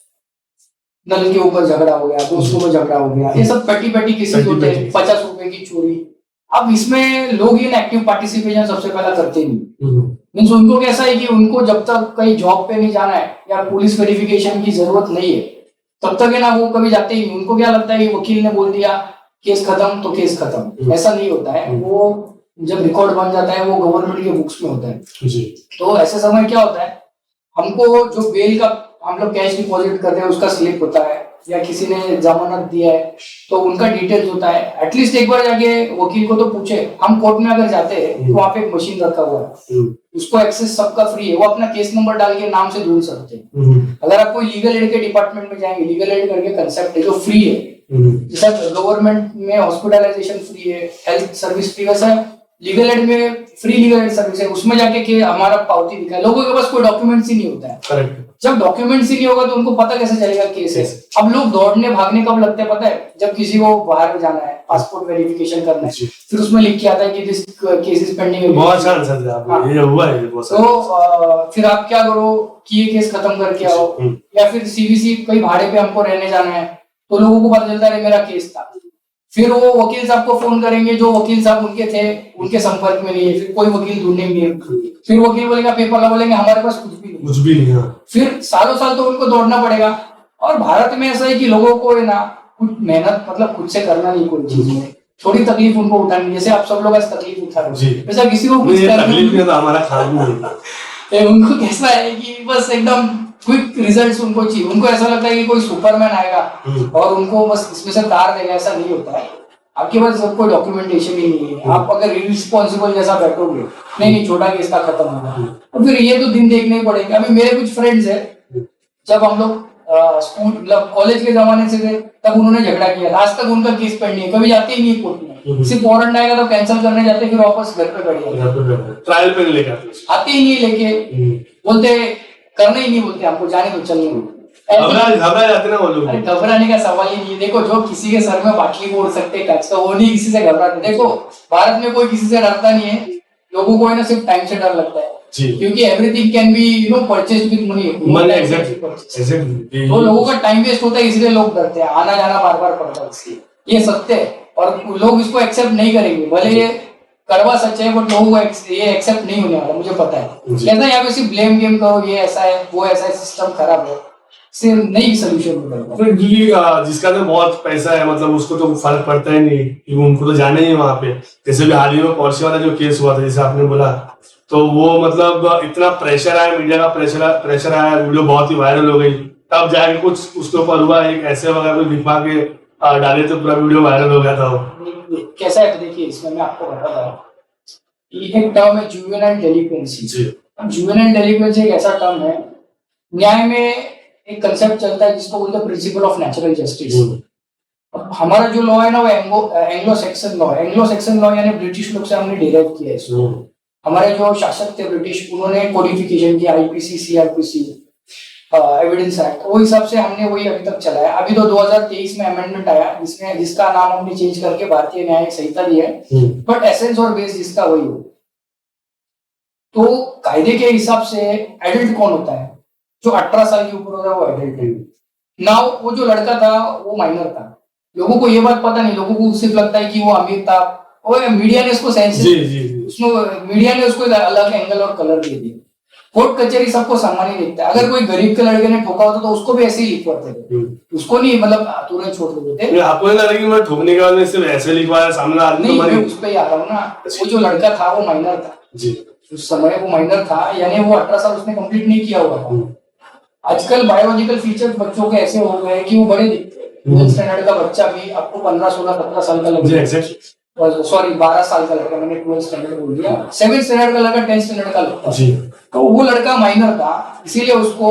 नल के ऊपर झगड़ा हो गया, दोस्तों में झगड़ा हो गया, ये सब पेटी केसेस होते हैं, 50 रुपए की चोरी। अब इसमें लोग ये एक्टिव पार्टिसिपेशन सबसे पहला करते नहीं। मीन्स उनको कैसा है कि उनको जब तक कहीं जॉब पे नहीं जाना है या पुलिस वेरिफिकेशन की जरूरत नहीं है, तब तक है ना वो कभी जाते ही नहीं। उनको क्या लगता है कि वकील ने बोल दिया केस खत्म तो केस खत्म, ऐसा नहीं होता है। वो जब रिकॉर्ड बन जाता है वो गवर्नमेंट के बुक्स में होता है। तो ऐसे समय क्या होता है, हमको जो बेल का हम लोग कैश डिपॉजिट करते हैं उसका स्लिप होता है, या किसी ने जमानत दिया है तो उनका डिटेल्स होता है। एटलीस्ट एक बार जाके वकील को तो पूछे। हम कोर्ट में अगर जाते हैं तो वहाँ पे एक मशीन रखा हुआ है, उसको एक्सेस सबका फ्री है, वो अपना केस नंबर डाल के नाम से ढूंढ सकते हैं। अगर आप कोई लीगल एड के डिपार्टमेंट में जाएंगे, लीगल एड करके कंसेप्ट है जो फ्री है, जैसा गवर्नमेंट में हॉस्पिटलाइजेशन फ्री है, हेल्थ सर्विस फ्री, वैसा लीगल एड में फ्री लीगल एड सर्विस है। उसमें जाके कि हमारा पावती दिखाए, लोगों के पास कोई डॉक्यूमेंट्स ही नहीं होता है। करेक्ट। जब डॉक्यूमेंट्स ही नहीं होगा तो उनको पता कैसे चलेगा केस है? अब लोग दौड़ने भागने कब लगते हैं पता है? जब किसी को बाहर जाना है, पासपोर्ट वेरिफिकेशन करना है, फिर उसमें लिख के आता है कि दिस केस इज पेंडिंग। बहुत अच्छा आंसर दिया, ये हुआ है तो फिर आप क्या करो कि ये केस खत्म करके आओ, या फिर सीवीसी कहीं भाड़े पे हमको रहने जाना है तो लोगों को पता चलता है मेरा केस था, फिर वो वकील साहब को फोन करेंगे, जो वकील साहब उनके थे उनके संपर्क में नहीं है, फिर कोई वकील ढूंढेंगे, फिर वकील बोलेगा, पेपर वाला बोलेंगे हमारे पास कुछ भी नहीं। फिर सालों साल तो उनको दौड़ना पड़ेगा। और भारत में ऐसा है कि लोगों को है ना कुछ मेहनत मतलब खुद से करना नहीं, कोई चीज में थोड़ी तकलीफ उनको उठानी, जैसे आप सब लोग आज तकलीफ उठा रहे हो, वैसा किसी को कुछ तकलीफ नहीं, तो हमारा खाना उनको कैसा है कि बस एकदम क्विक रिजल्ट्स उनको चाहिए। उनको ऐसा लगता है कि कोई सुपरमैन आएगा और उनको बस इसमें से तार देगा, ऐसा नहीं होता है। आपके पास सब कोई डॉक्यूमेंटेशन ही नहीं है, आप अगर रिस्पॉन्सिबल जैसा बैठोगे, नहीं छोटा केस का खत्म होगा, तो फिर ये तो दिन देखने ही पड़ेंगे। अभी मेरे कुछ फ्रेंड्स है, जब हम लोग स्कूल मतलब कॉलेज के जमाने से थे तब उन्होंने झगड़ा किया, आज तक उनका केस पेंडिंग है, कभी जाते ही नहीं कोर्ट में, सिर्फ वारंट आएगा तो कैंसिल करने जाते, फिर वापस घर पे बैठ जाते, ट्रायल पे लेके आते ही नहीं, लेके बोलते करना ही नहीं, बोलते हमको जाने तो चलने दो। घबरा जाते ना वो लोग। अरे घबराने का सवाल ही नहीं है। देखो, जो किसी के सर में बाटली फोड़ सकते कच, तो वो नहीं किसी से घबराते। देखो, भारत में कोई किसी से डरता नहीं है, लोगों को है ना सिर्फ टाइम से डर लगता है, क्योंकि everything can be purchased with money. Exactly. तो लोगों का टाइम वेस्ट होता है, इसलिए लोग डरते हैं, आना जाना बार बार पड़ता है, इसलिए ये सत्य है। और लोग इसको एक्सेप्ट नहीं करेंगे, भले ये करवा सच है, बट लोगों को ये एक्सेप्ट नहीं होने वाला, मुझे पता है। कहता है यहाँ पे सिर्फ ब्लेम गेम करो, ये ऐसा है वो ऐसा है, सिस्टम खराब है, सिर्फ नई सोल्यूशन निकलता। जिसका तो बहुत पैसा है, मतलब उसको तो फर्क पड़ता ही नहीं, क्योंकि उनको तो जाना ही है वहां पे। जैसे भी हाल ही में पॉर्शे वाला जो केस हुआ था, जैसे आपने बोला, तो वो मतलब इतना प्रेशर आया, मीडिया का प्रेशर आया, वीडियो बहुत ही वायरल हो गई, तब जाके कुछ उसके ऊपर हुआ, एक ऐसे वगैरह लिखवा के डाले तो पूरा वीडियो वायरल हो गया था। कैसा है तो देखिए, इसमें मैं आपको बताता हूँ, एक टर्म है जुवेनाइल डेलिक्वेंसी। जुवेनाइल डेलिक्वेंसी एक ऐसा टर्म है, न्याय में एक कंसेप्ट चलता है जिसको बोलते हैं प्रिंसिपल ऑफ नेचुरल जस्टिस। अब हमारा जो लॉ है ना वो एंग्लो सेक्सन लॉ है। एंग्लो सेक्सन लॉ यानी ब्रिटिश लोग से हमने डिराइव किया है इसको। हमारे जो शासक थे ब्रिटिश, उन्होंने कोडिफिकेशन किया, आईपीसी, सीआरपीसी, एविडेंस एक्ट, वो हिसाब से हमने वही अभी तक चलाया। अभी तो 2023 में अमेंडमेंट आया जिसका नाम हमने चेंज करके भारतीय न्यायिक संहिता दिया है, बट एसेंस और बेस जिसका वही हो। तो कायदे के हिसाब से एडल्ट कौन होता है? जो 18 साल के ऊपर होता है वो एडल्ट है। नाउ वो जो लड़का था वो माइनर था। लोगों को ये बात पता नहीं, लोगों को सिर्फ लगता है कि वो अमीर था और मीडिया ने उसको मीडिया ने उसको अलग एंगल और कलर दे दिया। कोर्ट कचहरी सबको समान ही देखता है। अगर कोई गरीब के लड़के ने ठोका होता तो उसको भी ऐसे ही लिखवाते थे, उसको नहीं मतलब तुरंत छोड़ देते थे। आपको नहीं लग रहा कि मैं ठोकने के बाद में सिर्फ ऐसे लिखवाया सामने आदमी? नहीं, मैं उस पे ही आ रहा हूँ ना। वो जो लड़का था वो माइनर था जी, उस समय वो माइनर था, यानी वो 18 साल उसने कंप्लीट नहीं किया हुआ था। आजकल बायोलॉजिकल फीचर्स बच्चों के ऐसे हो गए कि वो बड़े दिखते हैं। 12th स्टैंडर्ड का बच्चा भी आपको 15, 16, 17 साल का लगता है। सॉरी 12 साल का लड़का, मैंने 12th स्टैंडर्ड बोल दिया। 7th स्टैंडर्ड का लड़का 10th स्टैंडर्ड का लगता है। तो वो लड़का माइनर था, इसीलिए उसको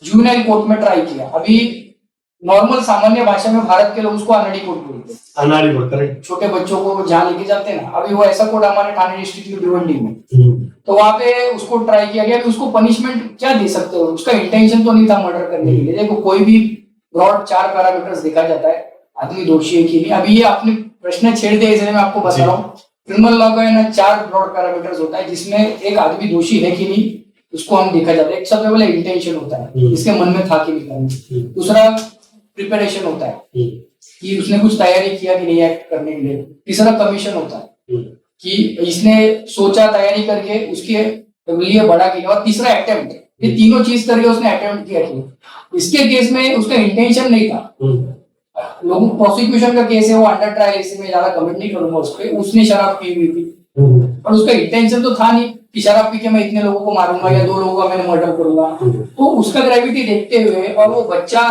जुवेनाइल कोर्ट में ट्राई किया। अभी नॉर्मल सामान्य भाषा में भारत के लोग उसको अनाड़ी कोर्ट बोलते हैं। अनाड़ी कोर्ट, करेक्ट। छोटे बच्चों को जहाँ लेके जाते हैं ना, अभी वो ऐसा कोर्ट हमारे ठाणे डिस्ट्रिक्ट में भिवंडी में, तो वहां पे उसको ट्राई किया गया कि उसको पनिशमेंट क्या दे सकते हो। उसका इंटेंशन तो नहीं था मर्डर करने के लिए। देखो कोई भी ब्रॉड 4 पैरामीटर्स देखा जाता है, आदमी दोषी है कि नहीं। अभी ये आपने प्रश्न छेड़ दिया, इसलिए मैं आपको बता रहा हूँ। क्रिमिनल लॉ का ना 4 ब्रॉड पैरामीटर्स होता है जिसमें एक आदमी दोषी है कि नहीं उसको हम देखा जाता है। एक सबसे पहले इंटेंशन होता है, इसके मन में था कि नहीं। दूसरा प्रिपरेशन होता है कि उसने कुछ तैयारी किया कि नहीं एक्ट करने के लिए। तीसरा कमीशन होता है कि इसने सोचा, तैयारी करके उसके लिए बड़ा किया। और तीसरा अटेम्प्ट, ये तीनों चीज करके उसने अटेम्प्ट किया कि इसके केस में उसका इंटेंशन नहीं था। लोगों प्रोसिक्यूशन का केस है वो अंडर ट्रायल, इससे मैं ज्यादा कमेंट नहीं करूंगा उस पर। उसने शराब पी हुई थी और उसका इंटेंशन तो था नहीं कि शराब पी के मैं इतने लोगों को मारूंगा या 2 लोगों का मैंने मर्डर करूंगा। तो उसका ग्रेविटी देखते हुए, और वो बच्चा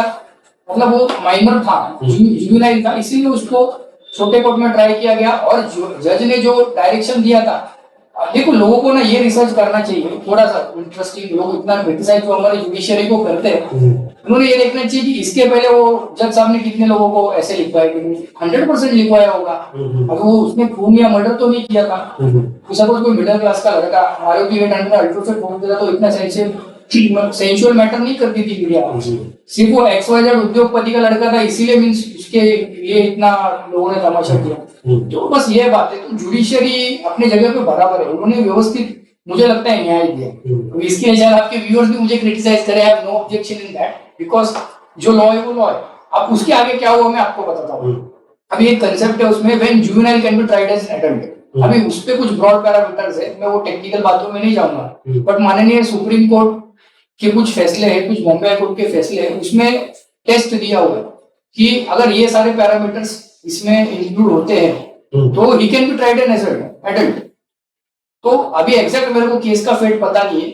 मतलब वो माइनर था, जुवेनाइल था, इसीलिए उसको छोटे कोर्ट में ट्राई किया गया। और जज ने जो डायरेक्शन दिया था, देखो लोगों को ना ये रिसर्च करना चाहिए थोड़ा सा इंटरेस्टिंग। लोग इतना क्रिटिसाइज जो हमारे जुडिशियरी को करते हैं, उन्होंने ये देखना चाहिए कि इसके पहले वो जज साहब ने कितने लोगों को ऐसे लिखवाया कि 100% लिखवाया होगा। अगर वो उसने खून या मर्डर तो नहीं किया था। तो सपोज कोई मिडिल क्लास का लड़का हमारे की 800 अल्ट्रो से ठोक देता तो इतना सेंसुअल मैटर नहीं करती थी मीडिया। सिर्फ वो XYZ उद्योगपति का लड़का था, इसीलिए मीन्स उसके लिए इतना लोगों ने तमाशा किया। तो बस ये बात है। तो जुडिशियरी अपने जगह पे बराबर है, उन्होंने व्यवस्थित मुझे लगता है न्याय दिया। तो इसके लिए आपके व्यूअर्स भी मुझे क्रिटिसाइज करें, I have no objection in that, because जो लॉ है वो लॉ है। अब उसके आगे क्या हुआ मैं आपको बताता हूँ। अभी एक कंसेप्ट है उसमें, when juvenile can be tried as adult. अभी उस पे कुछ ब्रॉड पैरामीटर्स है, मैं वो टेक्निकल बातों में नहीं जाऊंगा, बट माननीय सुप्रीम कोर्ट के कुछ फैसले हैं, कुछ बॉम्बे कोर्ट के फैसले हैं, उसमें टेस्ट दिया हुआ है कि अगर ये सारे पैरामीटर्स इसमें इंक्लूड होते हैं तो he can be tried as adult. तो अभी एग्जैक्ट मेरे को केस का फेट पता नहीं है,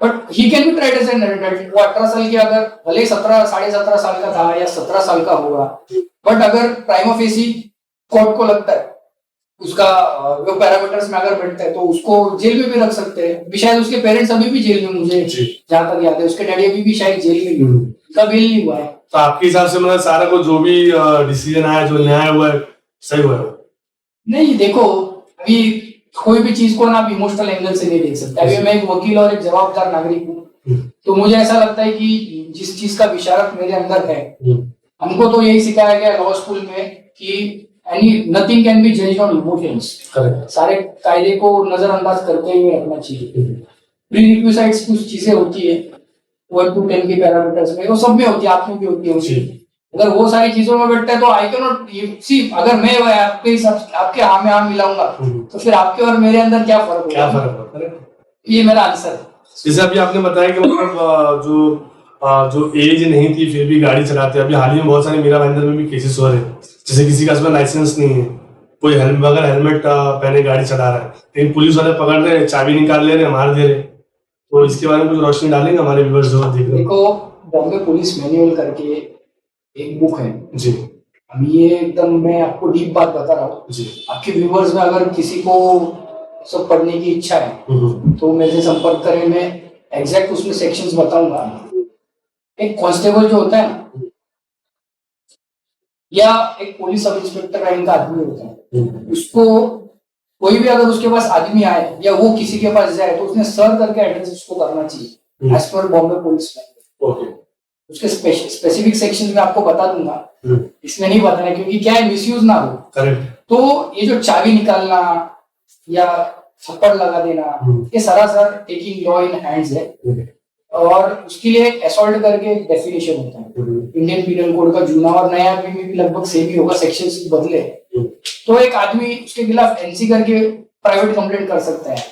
but he can be tried as an adult. वो 18 साल के अगर भले 17, 17.5 साल का था या 17 साल का होगा, बट अगर प्राइमा फेसी कोर्ट को लगता है उसका वो पैरामीटर्स में अगर बैठता है तो उसको जेल में भी रख सकते हैं। भी शायद उसके पेरेंट्स अभी भी जेल में, मुझे जहां तक याद है उसके डैडी अभी भी शायद जेल में, उसका बेल नहीं हुआ है। तो आपके हिसाब से मतलब सारा को जो भी डिसीजन आया, जो न्याय हुआ है, सही हुआ है? नहीं, देखो अभी कोई भी चीज को ना आप इमोशनल एंगल से नहीं देख सकते। अभी मैं एक वकील और एक जवाबदार नागरिक हूँ, तो मुझे ऐसा लगता है कि जिस चीज का विशारत मेरे अंदर है, हमको तो यही सिखाया गया लॉ स्कूल में कि nothing can be judged on emotions. सारे कायदे को नजरअंदाज करते हुए रखना चाहिए। प्रीरिक्विजिट्स कुछ चीजें होती है 1 to 10 के पैरामीटर्स में, वो सब में होती है, आप में भी होती है। अगर वो सारी चीजों में बैठता है तो आई कैन नॉट सी। अगर मैं आपके हाँ में हाँ मिलाऊंगा तो फिर आपके और मेरे अंदर क्या फर्क होगा? ये मेरा आंसर है। जैसे अभी आपने बताया कि मतलब जो एज नहीं थी फिर भी गाड़ी चलाते हैं। अभी हाल ही में बहुत सारे मीरा भाईंदर में भी केसेस हो रहे हैं, जैसे किसी का इसमें लाइसेंस नहीं है, कोई बगैर हेलमेट पहने गाड़ी चला रहा है, लेकिन पुलिस वाले पकड़ रहे, चाबी निकाल ले रहे, मार दे रहे। तो इसके बारे में कुछ रोशनी डालेंगे हमारे व्यूअर्स जो देख रहे हैं? देखो, बॉम्बे पुलिस मैनुअल करके एक बुक है जी। अभी ये एकदम मैं आपको डीप बात बता रहा हूँ जी। आपके व्यूअर्स में अगर किसी को सब पढ़ने की इच्छा है तो मेरे से संपर्क करें, मैं एग्जैक्ट उसमें सेक्शंस बताऊंगा। एक कांस्टेबल जो होता है ना, या एक पुलिस सब इंस्पेक्टर रैंक का आदमी होता है, उसको कोई भी अगर उसके पास आदमी आए या वो किसी के पास जाए तो उसने सर करके एड्रेस उसको करना चाहिए एज पर बॉम्बे पुलिस में। ओके। उसके स्पेसिफिक सेक्शन में आपको बता दूंगा, इसमें नहीं बताना क्योंकि क्या है मिसयूज ना हो। करेक्ट। तो ये जो चाबी निकालना या थप्पड़ लगा देना, ये सरासर टेकिंग लॉ इन हैंड्स है, और उसके लिए असॉल्ट करके एक डेफिनेशन होता है इंडियन पीनल कोड का, जूना और नया में भी लगभग सेम ही होगा, सेक्शंस बदले। तो एक आदमी उसके खिलाफ एनसी करके प्राइवेट कंप्लेंट कर सकता है।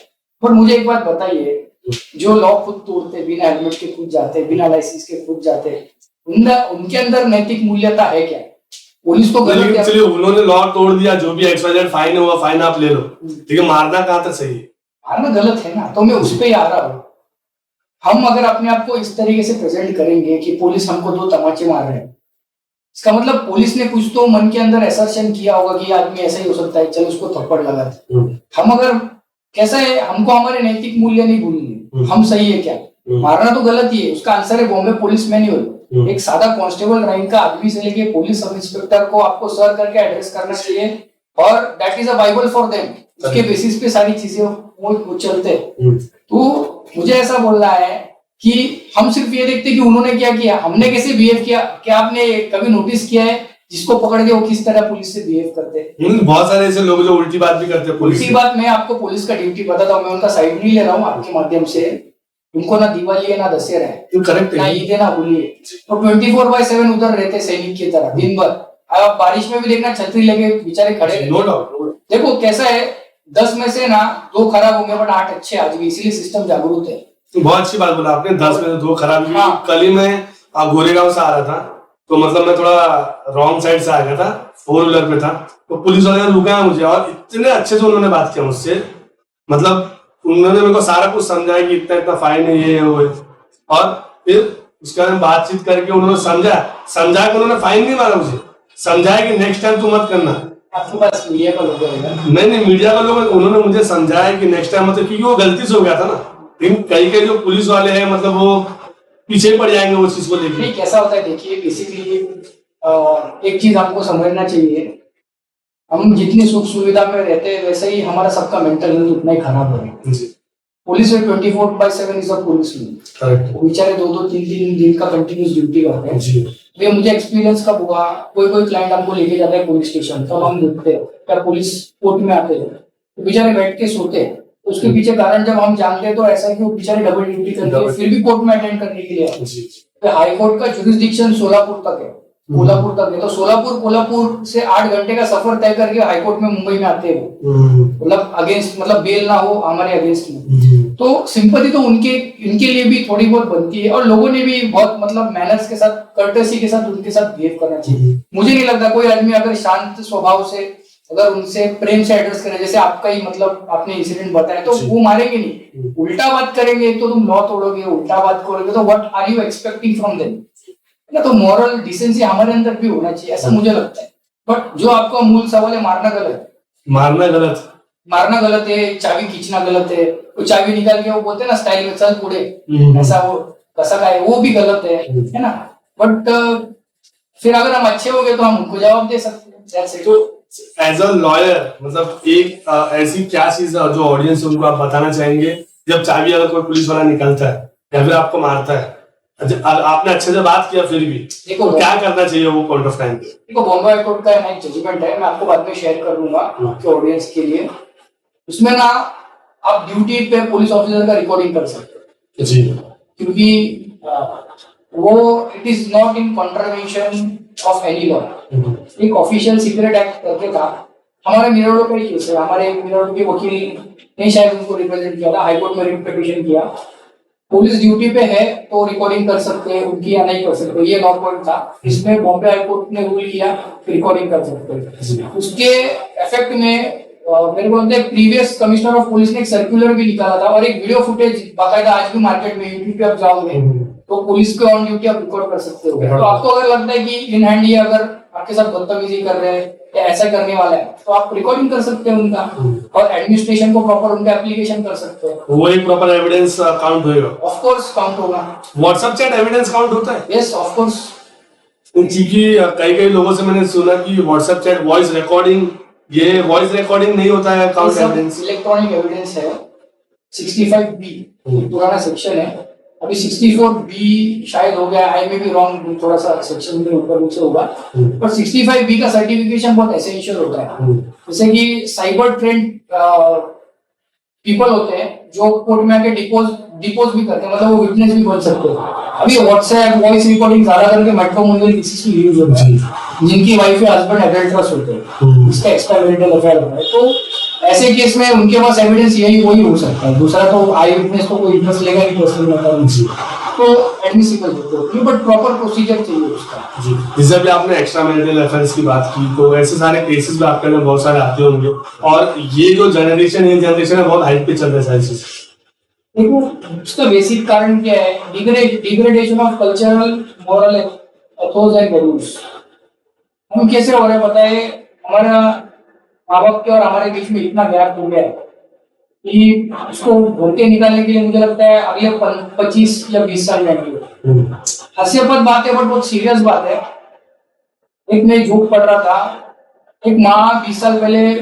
पर मुझे एक बात बताइए, जो लॉ खुद तोड़ते, बिना हेलमेट के खुद जाते, बिना लाइसेंस के खुद जाते, उनके अंदर नैतिक मूल्यता है क्या? पुलिस को गलत है, चलिए उन्होंने लॉ तोड़ दिया, जो भी XYZ फाइन हुआ, फाइन आप ले लो, लेकिन मारना कहाँ तक सही है? मारना गलत है ना, तो मैं उस पे ही आ रहा हूँ। हम अगर अपने आप को इस तरीके से प्रेजेंट करेंगे कि पुलिस हमको 2 तमाचे मार रहे हैं, इसका मतलब पुलिस ने कुछ तो मन के अंदर असर्शन किया होगा कि आदमी ऐसा ही हो सकता है, चलो उसको थप्पड़ लगा दे। हम अगर कैसा है, हमको हमारे नैतिक मूल्य नहीं भूलने, हम सही है क्या? मारना तो गलत ही है। उसका आंसर है बॉम्बे पुलिस मैन्युअल। एक सादा कांस्टेबल रैंक का आदमी से लेके पुलिस सब इंस्पेक्टर को आपको सर करके एड्रेस करना चाहिए, और that is a Bible for them. उसके बेसिस पे सारी चीजें वो चलते हैं। तो मुझे ऐसा बोलना है कि हम सिर्फ ये देखते कि उन्होंने क्या किया, हमने कैसे बिहेव किया। क्या आपने कभी नोटिस किया है जिसको पकड़ के वो किस तरह पुलिस से बिहेव करते हैं? बहुत सारे ऐसे लोग जो उल्टी बात भी करते हैं पुलिस उल्टी बात, मैं आपको पुलिस का ड्यूटी बताता हूँ, मैं उनका साइड नहीं ले रहा हूँ आपके माध्यम से। उनको ना दिवाली है ना दशहरा है, करेक्ट ना ईद है ना होली है, तो 24/7 उधर रहते सैनिक की तरह दिन भर। आप बारिश में भी देखना छतरी लेके बेचारे खड़े रहते। No doubt. देखो कैसा है, 10 में से ना 2 खराब होंगे बट 8 अच्छे आज भी, इसीलिए सिस्टम जागरूक है। बहुत अच्छी बात बोला आपने, 10 में से 2 खराब हुई। हाँ। कल ही मैं गोरेगांव से आ रहा था, तो मतलब मैं थोड़ा रॉन्ग साइड से आ गया था, 4 व्हीलर पे था, तो पुलिस वाले ने रुका है मुझे, और इतने अच्छे से उन्होंने बात किया मुझसे। मतलब उन्होंने मेरे को सारा कुछ समझाया कि इतना इतना फाइन है, ये है वो है, और फिर उसके बाद बातचीत करके उन्होंने समझा कि उन्होंने फाइन नहीं मारा मुझे, समझाया कि नेक्स्ट टाइम तू मत करना। आपके पास मीडिया का लोग है? नहीं, मीडिया का लोग, उन्होंने मुझे समझाया कि नेक्स्ट टाइम, मतलब क्योंकि वो गलती से हो गया था ना। लेकिन कई जो पुलिस वाले हैं, मतलब वो पीछे पड़ जाएंगे वो चीज को लेकर। नहीं, कैसा होता है देखिए, बेसिकली एक चीज हमको समझना चाहिए, हम जितनी सुख सुविधा में रहते हैं वैसे ही हमारा सबका मेंटल हेल्थ उतना ही खराब हो रहा है। पुलिस में 24/7 इज अ पुलिस में, बेचारे 2-3 दिन का कंटिन्यूस ड्यूटी करते हैं। ये मुझे एक्सपीरियंस कब हुआ, कोई क्लाइंट हमको लेके जाता है पुलिस स्टेशन, तब हम देखते हैं क्या पुलिस कोर्ट में आते हैं तो बेचारे बैठ के सोते हैं। उसके पीछे कारण जब हम जानते हैं तो ऐसा है कि वो बेचारे डबल ड्यूटी करते हैं, फिर भी कोर्ट में अटेंड करने के लिए आते हैं। हाई कोर्ट का जुरिस्डिक्शन सोलापुर तक है, कोल्हापुर तक है, तो कोल्हापुर से 8 घंटे का सफर तय करके हाईकोर्ट में मुंबई में आते हैं, मतलब अगेंस्ट, मतलब बेल ना हो हमारे अगेंस्ट में। तो सिंपैथी तो इनके लिए भी थोड़ी बहुत बनती है, और लोगों ने भी बहुत मतलब मैनर्स के साथ, कर्टेसी के साथ उनके साथ बिहेव करना चाहिए। मुझे नहीं लगता कोई आदमी अगर शांत स्वभाव से, अगर उनसे प्रेम से एड्रेस करें, जैसे आपका ही मतलब आपने इंसिडेंट बताया, तो वो मारेंगे नहीं, उल्टा बात करेंगे तो तुम लॉ तोड़ोगे, उल्टा बात करोगे तो what are you expecting from them? ना, तो मॉरल डिसेंसी हमारे अंदर भी होना चाहिए, ऐसा मुझे लगता है। बट जो आपका मूल सवाल है, मारना गलत है, चाबी खींचना गलत है, वो चाबी निकाल के वो बोलते हैं ना स्टाइल में, चल पूरे ऐसा वो कसा का है, वो भी गलत है ना। बट फिर अगर हम अच्छे हो गए तो हम उनको जवाब दे सकते हैं। तो एज अ लॉयर, मतलब एक ऐसी क्या चीज जो ऑडियंस उनको आप बताना चाहेंगे, जब चाबी अगर कोई पुलिस वाला निकालता है या फिर आपको मारता है, आपने अच्छे से बात किया फिर भी, देखो तो क्या करना चाहिए वो पॉइंट ऑफ टाइम पे? देखो, बॉम्बे हाई कोर्ट का एक जजमेंट है, मैं आपको बाद में शेयर कर दूंगा आपके ऑडियंस के लिए। उसमें ना आप ड्यूटी पे पुलिस ऑफिसर का रिकॉर्डिंग कर सकते हो जी, क्योंकि वो it is not in contravention of any law. एक ऑफिशियल सीक्रेट एक्ट करके था, हमारे मिरर का ही केस है, हमारे एक मिरर के वकील ने शायद उनको रिप्रेजेंट किया था, हाईकोर्ट में पिटीशन किया। पुलिस ड्यूटी पे है तो रिकॉर्डिंग कर सकते हैं उनकी या नहीं कर सकते, ये लॉ पॉइंट था। इसमें बॉम्बे हाईकोर्ट ने रूल किया रिकॉर्डिंग कर सकते हैं। उसके इफेक्ट में मेरे को प्रीवियस कमिश्नर ऑफ पुलिस ने एक सर्कुलर भी निकाला था, और एक वीडियो फुटेज बाकायदा आज भी मार्केट में यूट्यूब पे आप जाओगे तो पुलिस के ऑन ड्यूटी आप रिकॉर्ड कर सकते हो। तो आपको अगर लगता है कि इन हैंड ये अगर आपके साथ बदतमीजी कर रहे हैं या ऐसा करने वाला है, तो आप रिकॉर्डिंग कर सकते हैं उनका, और एडमिनिस्ट्रेशन को प्रॉपर उनका एप्लीकेशन कर सकते हैं। वो एक प्रॉपर एविडेंस काउंट होगा? ऑफ कोर्स काउंट होगा। व्हाट्सएप चैट एविडेंस काउंट होता है? Yes of course. क्योंकि कई लोगों से मैंने सुना कि व्हाट्सएप चैट वॉइस रिकॉर्डिंग, ये वॉइस रिकॉर्डिंग नहीं होता है अकाउंट एविडेंस, इलेक्ट्रॉनिक एविडेंस है। 65B पुराना सेक्शन है, अभी 64B शायद हो गया, आई में भी रॉन्ग, थोड़ा सा सेक्शन में ऊपर नीचे होगा, पर 65B का सर्टिफिकेशन बहुत एसेंशियल होता है। जैसे कि साइबर ट्रेंड पीपल होते हैं जो कोर्ट में आके डिपोज भी करते हैं, मतलब वो विटनेस भी बन सकते हैं। अभी व्हाट्सएप वॉइस रिकॉर्डिंग ज्यादा करके मैट्रिमोनियल केसेस की यूज होता है, जिनकी वाइफ या हस्बैंड एडल्टरस होते हैं, इसका एक्स्ट्रा मैरिटल अफेयर होता है, तो ऐसे केस में उनके पास एविडेंस वही हो सकता है। दूसरा तो आई विटनेस को कोई इंटरेस्ट लेगा नहीं पर्सनल मैटर, तो एडमिसिबल होते हैं, बट प्रॉपर प्रोसीजर चाहिए उसका। जी, जैसे अभी आपने एक्स्ट्रा मैरिटल अफेयर्स की बात की, तो ऐसे सारे केसेस भी आपके अंदर बहुत सारे आते होंगे, और ये जो जनरेशन है बहुत हाइट पे चल रहा है सारी चीज। देखो उसका बेसिक कारण क्या है, degradation of cultural moral Athos and values. हम कैसे हो रहे हैं पता है, हमारा माँ बाप के और हमारे बीच में इतना गैप हो गया है कि उसको ढूंढ के निकालने के लिए मुझे लगता है अगले 25 या 20 साल लगेंगे। हास्यास्पद बात है बट बहुत सीरियस बात है। एक मैं जोक पढ़ रहा था, एक माँ 20 साल पहले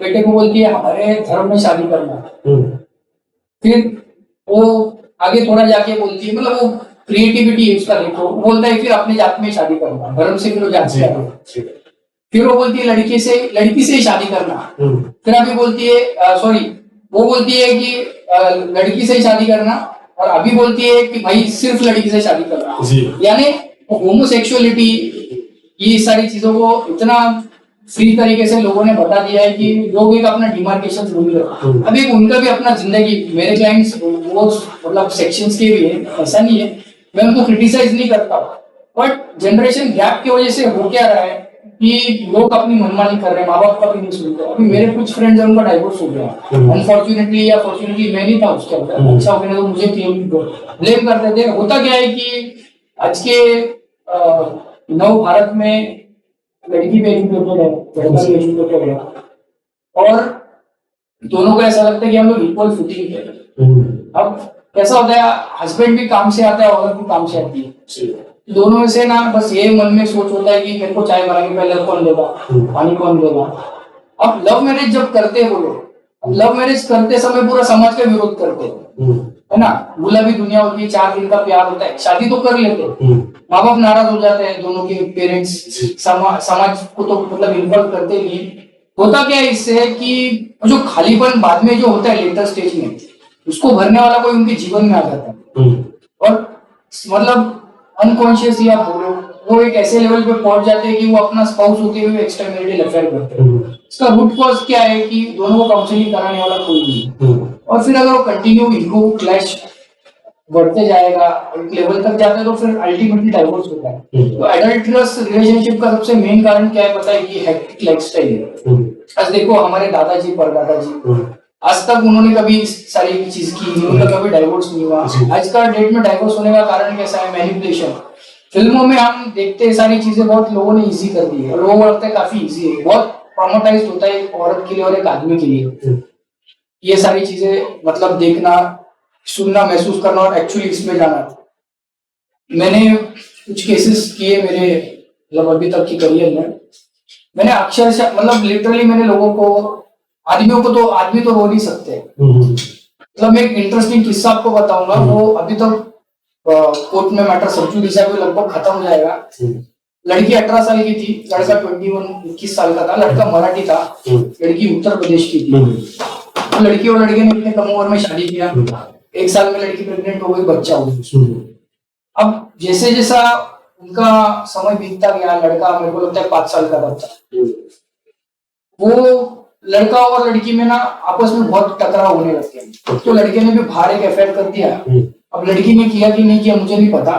बेटे को बोलती है हमारे धर्म में शादी करना, फिर वो आगे थोड़ा जाके बोलती है, मतलब वो क्रिएटिविटी है उसका, देखो बोलता है फिर अपने जात में शादी करना, धर्म से फिर वो जात से, फिर वो बोलती है लड़की से ही शादी करना, फिर अभी बोलती है वो बोलती है कि लड़की से ही शादी करना, और अभी बोलती है कि भाई सिर्फ लड़की से शादी करना। यानी होमोसेक्सुअलिटी, ये सारी चीजों को इतना फ्री तरीके से लोगों ने बता दिया है कि लोग एक अपना डिमार्केशन ढूंढ रहे हैं। अभी उनका भी अपना जिंदगी, मेरे क्लाइंट्स वो मतलब सेक्शंस के भी है, ऐसा नहीं है, मैं उनको क्रिटिसाइज नहीं करता, बट जनरेशन गैप की वजह से हो क्या रहा है कि लोग अपनी मनमानी कर रहे हैं, माँ बाप का भी नहीं सुनते। अभी मेरे कुछ फ्रेंड्स हैं, उनका डाइवोर्स हो गया, अनफॉर्चुनेटली या फॉर्चुनेटली मैं नहीं था उसके अंदर, अच्छा हो गया तो मुझे ब्लेम करते थे। होता क्या है कि आज के नव भारत में लड़की भी एजुकेटेड है, लड़का भी एजुकेटेड है, और दोनों को ऐसा लगता है कि हम लोग इक्वल फुटिंग पे। अब कैसा होता है, हस्बैंड भी काम से आता है, औरत भी काम से आती है, दोनों में से ना बस ये मन में सोच होता है कि मेरे को चाय बना के पहले कौन देगा, पानी कौन देगा। अब लव मैरिज जब करते हैं वो लोग, लव मैरिज करते समय पूरा समाज का विरोध करते हैं, है ना, गुलाबी दुनिया होती है, 4 दिन का प्यार होता है, शादी तो कर लेते हैं, माँ बाप नाराज हो जाते हैं, दोनों के पेरेंट्स समाज को तो मतलब इन्वॉल्व करते नहीं। होता क्या है इससे कि जो खालीपन बाद में जो होता है लेटर स्टेज में, उसको भरने वाला कोई उनके जीवन में आ जाता है, और मतलब अनकॉन्शियस या बोलो वो एक ऐसे लेवल पे पहुंच जाते हैं कि वो अपना स्पाउस होते हुए एक्स्ट्रा मैरिटल अफेयर करते हैं। इसका रूट कॉज क्या है कि दोनों को काउंसलिंग कराने वाला कोई नहीं, और फिर अगर वो कंटिन्यू इनको क्लैश बढ़ते जाएगा, एक लेवल तक जाता है, तो फिर अल्टीमेटली डाइवोर्स होता है। तो एडल्टरस रिलेशनशिप का सबसे मेन कारण क्या है पता है कि हेक्टिक लाइफस्टाइल है। आज देखो हमारे दादाजी परदादाजी, आज तक उन्होंने कभी सारी चीज की, उनका कभी डाइवोर्स नहीं हुआ। आज का डेट में डाइवोर्स होने का कारण कैसा है, मैनिपुलेशन। फिल्मों में हम देखते हैं सारी चीजें बहुत लोगों ने इजी कर दी है, लोगों को लगता है काफी इजी है, बहुत ट्रॉमाटाइज्ड होता है एक औरत के लिए और एक आदमी के लिए ये सारी चीजें मतलब देखना, सुनना, महसूस करना और एक्चुअली इसमें जाना। मैंने कुछ केसेस किए मेरे मतलब अभी तक की करियर में, मैंने अक्षरशः मतलब लिटरली मैंने लोगों को, आदमी तो रो नहीं सकते। मतलब मैं एक इंटरेस्टिंग किस्सा आपको बताऊंगा, वो अभी तक कोर्ट में मैटर सब्जू दिशा में लगभग खत्म हो जाएगा। लड़की 18 साल की थी, लड़का 21 साल का था, लड़का मराठी था, लड़की उत्तर प्रदेश की थी। तो लड़की और लड़के ने इतने कम उम्र में शादी किया, 1 साल में लड़की प्रेग्नेंट हो गई, बच्चा हो गया। अब जैसे जैसा उनका समय बीतता गया, लड़का मेरे को लगता है 5 साल का बच्चा, वो लड़का और लड़की में ना आपस में बहुत टकराव होने लग गया। तो लड़के ने भी बाहर एक अफेयर कर दिया। अब लड़की ने किया कि नहीं किया मुझे नहीं पता,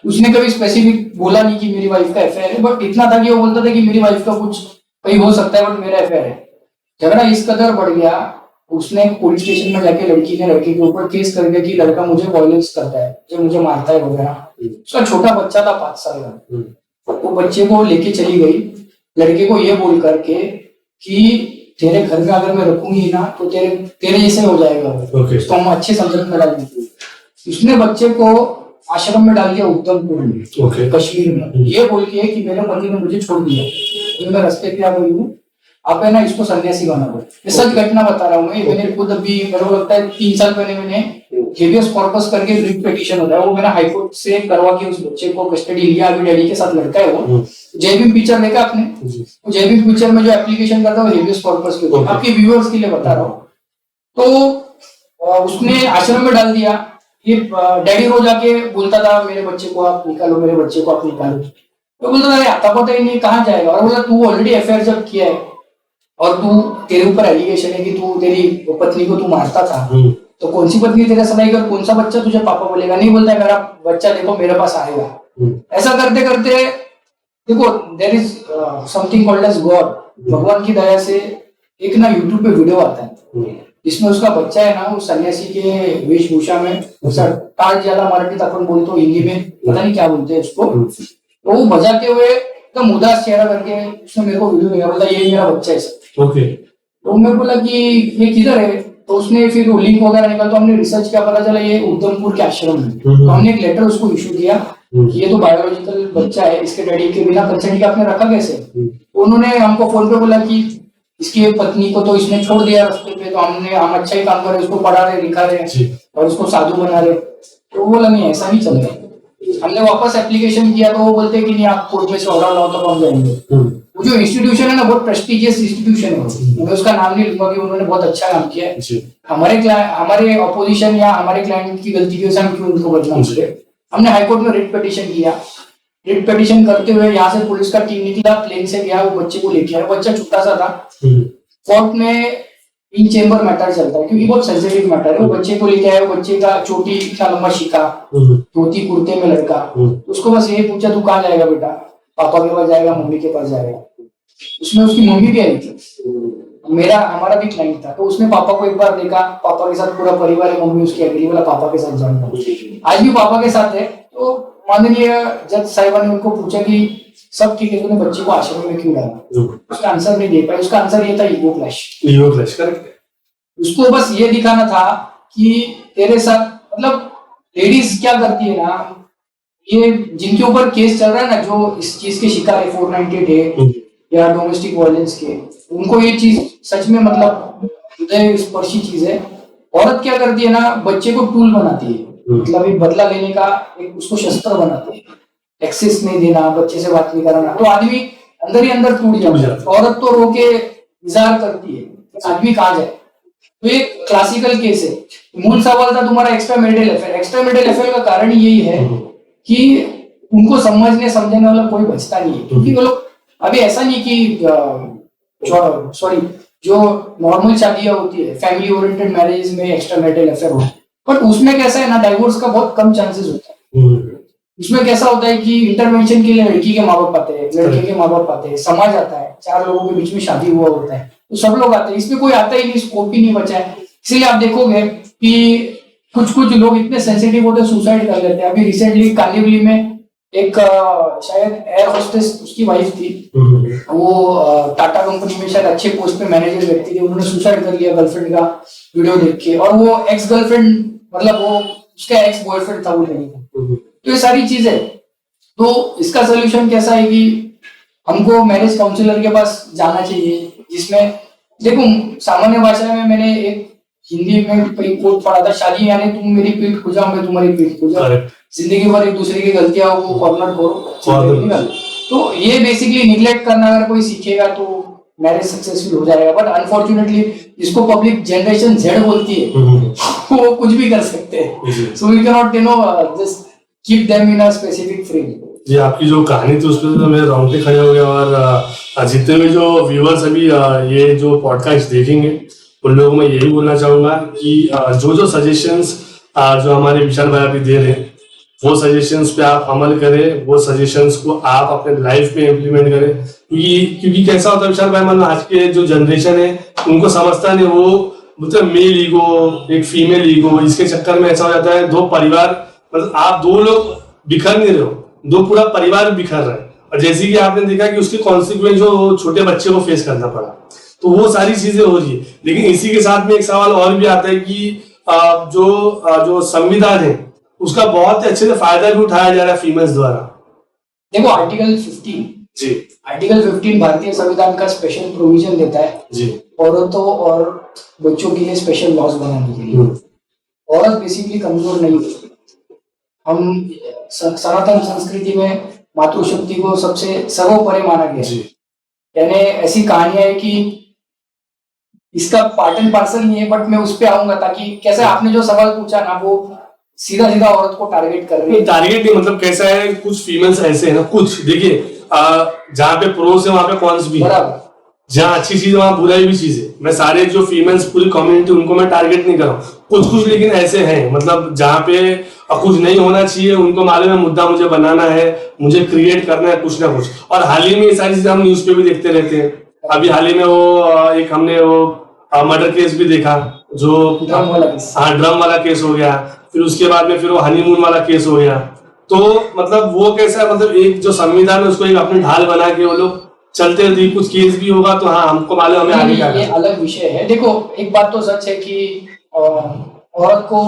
उसने कभी स्पेसिफिक बोला नहीं कि मेरी वाइफ का अफेयर है, बट इतना था कि वो बोलता था कि मेरी वाइफ का कुछ कहीं हो सकता है बट मेरा अफेयर है। झगड़ा इस कदर बढ़ गया, उसने पुलिस स्टेशन में जाके लड़की ने लड़के के ऊपर केस कर दिया कि लड़का मुझे वायलेंस करता है, जो मुझे मारता है वगैरह। उसका छोटा बच्चा था 5 साल का, वो बच्चे को लेके चली गई, लड़के को ये बोल करके कि तेरे घर में अगर मैं रखूंगी ना तो तेरे जैसे हो जाएगा, तो हम अच्छे संदर्भ में डालेंगे। उसने बच्चे को आश्रम में डाल दिया उधमपुर में, ओके। कश्मीर में, ये बोल के कि मेरे पति ने मुझे छोड़ दिया, तो मैं रास्ते पे आ गई हूँ, आप है ना इसको सन्यासी बना दो। ये सच घटना बता रहा हूँ मैं। मैंने खुद अभी मेरे को लगता है 3 साल पहले मैंने हेबियस कॉर्पस करके रिट पिटीशन होता है, वो मैंने हाईकोर्ट से करवा के उस बच्चे को कस्टडी लिया। अभी डैडी के साथ लड़का है वो। जय भीम पिक्चर देखा आपने? जय भीम पिक्चर में जो एप्लीकेशन करता है वो हेबियस कॉर्पस के ऊपर, आपके व्यूअर्स के लिए बता रहा हूँ। तो उसने आश्रम में डाल दिया। ये डैडी रोज आके बोलता था मेरे बच्चे को आप निकालो, मेरे बच्चे को आप निकालो। तो बोलता था आता पता ही नहीं कहाँ जाएगा। और बोला तू ऑलरेडी एफआईआर जब किया है और तू तेरे ऊपर एलिगेशन है कि तू तेरी पत्नी को तू मारता था, तो कौन सी पत्नी तेरे सलाई कर, कौन सा बच्चा तुझे पापा बोलेगा? नहीं बोलता मेरा बच्चा देखो मेरे पास आएगा। ऐसा करते करते देखो there is something called as God. भगवान की दया से एक ना यूट्यूब पे वीडियो आता है, इसमें उसका बच्चा है ना वो सन्यासी के वेशभूषा में, टाल ज्यादा मराठी अपन बोलते हो, हिंदी में पता नहीं क्या बोलते हैं उसको, तो वो बजाते हुए एकदम उदास चेहरा करके उसने मेरे को वीडियो दिखाया, बोला ये मेरा बच्चा है सर। ओके। तो मैं बोला कि ये किधर है? तो उसने फिर लिंक वगैरह निकाला, तो हमने रिसर्च किया, पता चला ये उधमपुर के आश्रम में। तो हमने एक लेटर उसको इशू किया कि ये तो बायोलॉजिकल बच्चा है, इसके डैडी के बिना कंसेंट के आपने रखा कैसे? उन्होंने हमको फोन पे बोला कि इसकी पत्नी को तो इसने छोड़ दिया रास्ते पे, तो हम अच्छा ही काम कर रहे, उसको पढ़ा रहे लिखा रहे और उसको साधु बना रहे। तो वो बोला नहीं ऐसा नहीं चलेगा। हमने वापस एप्लीकेशन किया तो वो बोलते कि नहीं आप कोर्ट में से ऑर्डर लाओ तो हम जाएंगे। वो जो इंस्टीट्यूशन है ना बहुत प्रेस्टिजियस इंस्टीट्यूशन है, मैं उसका नाम नहीं लूंगा कि उन्होंने बहुत अच्छा काम किया है। हमारे अपोजिशन या हमारे क्लाइंट की गलती की वजह से हम क्यों उनको बदनाम करें? हमने हाईकोर्ट में रिट पिटीशन किया। रिट पिटीशन करते हुए यहाँ से पुलिस का टीम निकला, प्लेन से गया, वो बच्चे को लेके आया। बच्चा छोटा सा था। कोर्ट में इन चेंबर मैटर चलता है क्योंकि बहुत सेंसिटिव मैटर है। वो बच्चे को लेके आया, वो बच्चे का चोटी इतना लंबा शिका, धोती कुर्ते में लड़का, उसको बस यही पूछा तू कहाँ जाएगा बेटा? पापा के पास जाएगा, मम्मी के पास जाएगा। उसमें उसकी मम्मी भी आई थी, हमारा भी क्लाइंट था। तो उसने पापा को एक बार देखा, पापा के साथ पूरा परिवार है, मम्मी उसकी अकेली, बोला पापा के साथ जाऊंगा। आज भी पापा के साथ है। तो माननीय जज साहिबा ने उनको पूछा कि सब ठीक है, तूने बच्चे को आश्रम में क्यों डाला? उसका आंसर नहीं दे पाया। उसका आंसर ये था ego clash. Ego clash, correct. उसको बस ये दिखाना था कि तेरे साथ, मतलब लेडीज क्या करती है ना, ये जिनके ऊपर केस चल रहा है ना, जो इस चीज के शिकार है 498 है या डोमेस्टिक वायलेंस के, उनको ये चीज सच में मतलब हृदय स्पर्शी चीज है। औरत क्या करती है ना, बच्चे को टूल बनाती है, मतलब एक बदला लेने का एक उसको शस्त्र बनाती है। एक्सेस नहीं देना, बच्चे से बात नहीं कराना, तो आदमी अंदर ही अंदर टूट जाता है। औरत तो रोके इजहार करती है, आदमी कहाँ जाए? तो ये क्लासिकल केस है। मूल सवाल था तुम्हारा extra marital affair. Extra marital affair का कारण यही है कि उनको समझने समझने वाला कोई बचता नहीं है, क्योंकि वो लोग अभी ऐसा नहीं कि जो नॉर्मल शादियां होती है, फैमिली ओरिएंटेड मैरिज में एक्स्ट्रा मैरिटल अफेयर होता है, बट उसमें कैसा है ना, डाइवोर्स का बहुत कम चांसेस होता है। उसमें कैसा होता है कि इंटरवेंशन के लिए लड़की के माँ बाप आते हैं, लड़के के माँ बाप आते हैं, समाज आता है, 4 लोगों के बीच में शादी हुआ होता है, तो सब लोग आते हैं। इसमें कोई आता ही नहीं, स्कोप ही नहीं बचा है। इसलिए आप देखोगे कि कुछ लोग इतने सेंसिटिव होते हैं, सुसाइड कर लेते हैं। अभी रिसेंटली कांदिवली में एक शायद एयर होस्टेस, उसकी वाइफ थी, वो टाटा कंपनी में शायद अच्छे पोस्ट पे मैनेजर व्यक्ति थे, उन्होंने सुसाइड कर लिया गर्लफ्रेंड का वीडियो देख के। और वो एक्स गर्लफ्रेंड, मतलब वो उसका एक्स बॉयफ्रेंड था, वो नहीं था। तो ये सारी चीजें, तो इसका सोल्यूशन कैसा है कि हमको मैरिज काउंसलर के पास जाना चाहिए, जिसमें देखो सामान्य भाषा में मैंने एक हिंदी में कई कोट पढ़ा था, शादी यानी तुम मेरी पीठ खुजाओ, मैं तुम्हारी पीठ खुजाऊं, जिंदगी भर एक दूसरे की गलतियां को कॉर्नर करो। तो ये बेसिकली निगलेक्ट करना अगर कोई सीखेगा तो मैरिज सक्सेसफुल हो जाएगा। बट अनफॉर्चुनेटली जिसको पब्लिक जनरेशन जेड बोलती है वो कुछ भी कर सकते हैं। So we can not just keep them in a specific frame. ये आपकी जो कहानी थी उसमें तो मेरे रोंगटे खड़े हो गए। और जितने भी जो व्यूअर्स अभी ये जो पॉडकास्ट देखेंगे उन लोगों को मैं यही बोलना चाहूंगा कि जो सजेशंस जो हमारे विशाल भाई अभी दे रहे हैं वो सजेशंस पे आप अमल करें, वो सजेशंस को आप अपने लाइफ में इम्प्लीमेंट करें। क्योंकि कैसा होता है विशाल भाई, मतलब आज के जो जनरेशन है उनको समझता नहीं, वो मतलब मेल ईगो, एक फीमेल ईगो, इसके चक्कर में ऐसा हो जाता है दो परिवार, मतलब आप 2 लोग बिखर नहीं रहे हो, 2 पूरा परिवार बिखर रहा है। और जैसे कि आपने देखा कि उसके कॉन्सिक्वेंस जो छोटे बच्चे को फेस करना पड़ा, तो वो सारी चीजें हो रही है। लेकिन इसी के साथ में एक सवाल और भी आता है कि जो संविधान है उसका बहुत ही अच्छे से फायदा भी उठाया जा रहा है फीमेल्स द्वारा। देखो आर्टिकल 15 जी आर्टिकल 15 भारतीय संविधान का स्पेशल प्रोविजन देता है जी औरतों और बच्चों के लिए स्पेशल लॉज बनाने के लिए। औरत बेसिकली कमजोर नहीं होती। हम सनातन संस्कृति में मातृशक्ति को सबसे सर्वोपरि माना गया है। यानी ऐसी कहानियां है कि इसका पार्ट एंड पार्सल नहीं है, बट मैं उस पर आऊंगा ताकि कैसे आपने जो सवाल पूछा ना वो सीधा सीधा औरत को टारगेट कर रही है। टारगेट नहीं, मतलब कैसा है, कुछ फीमेल्स ऐसे है ना, कुछ देखिए जहाँ पे प्रोस है वहां पे कॉन्स भी है, बराबर। जहाँ अच्छी चीज है वहां बुराई भी चीज है। मैं सारे जो फीमेल्स पूरी कम्युनिटी उनको मैं टारगेट नहीं कर रहा हूँ, कुछ लेकिन ऐसे हैं, मतलब जहाँ पे कुछ नहीं होना चाहिए, उनको मालूम है मुद्दा मुझे बनाना है, मुझे क्रिएट करना है कुछ ना कुछ। और हाल ही में ये सारी चीजें हम न्यूज पे भी देखते रहते हैं। अभी हाल ही में वो एक हमने वो मर्डर केस भी देखा, जो ड्रम वाला केस हो गया, फिर उसके बाद में फिर वो हनीमून वाला केस हो गया। तो मतलब वो कैसा है, मतलब एक जो संविधान है उसको एक अपनी ढाल बना के वो लोग चलते रहते, कुछ केस भी होगा तो हाँ हमको मालूम, हमें आगे क्या ये अलग विषय है। देखो एक बात तो सच है कि औरत को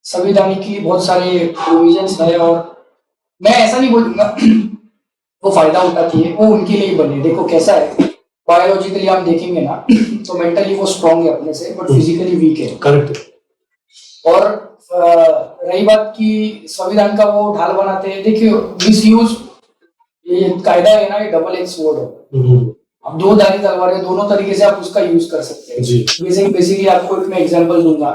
संविधानिकली बहुत सारे प्रोविजंस है, और मैं ऐसा नहीं बोलूंगा वो फायदा उठाती है, वो उनके लिए ही बने। देखो कैसा है, बायोलॉजिकली आप देखेंगे ना तो मेंटली वो स्ट्रांग है अपने से, बट फिजिकली वीक है। करेक्ट। और रही बात की संविधान का वो ढाल बनाते हैं, देखिए मिस यूज, ये कायदा है ना, ये डबल एज स्वॉर्ड है। अब दो धारी तलवार है, दोनों तरीके से आप उसका यूज कर सकते हैं। बेसिकली आपको एक मैं एग्जांपल दूंगा,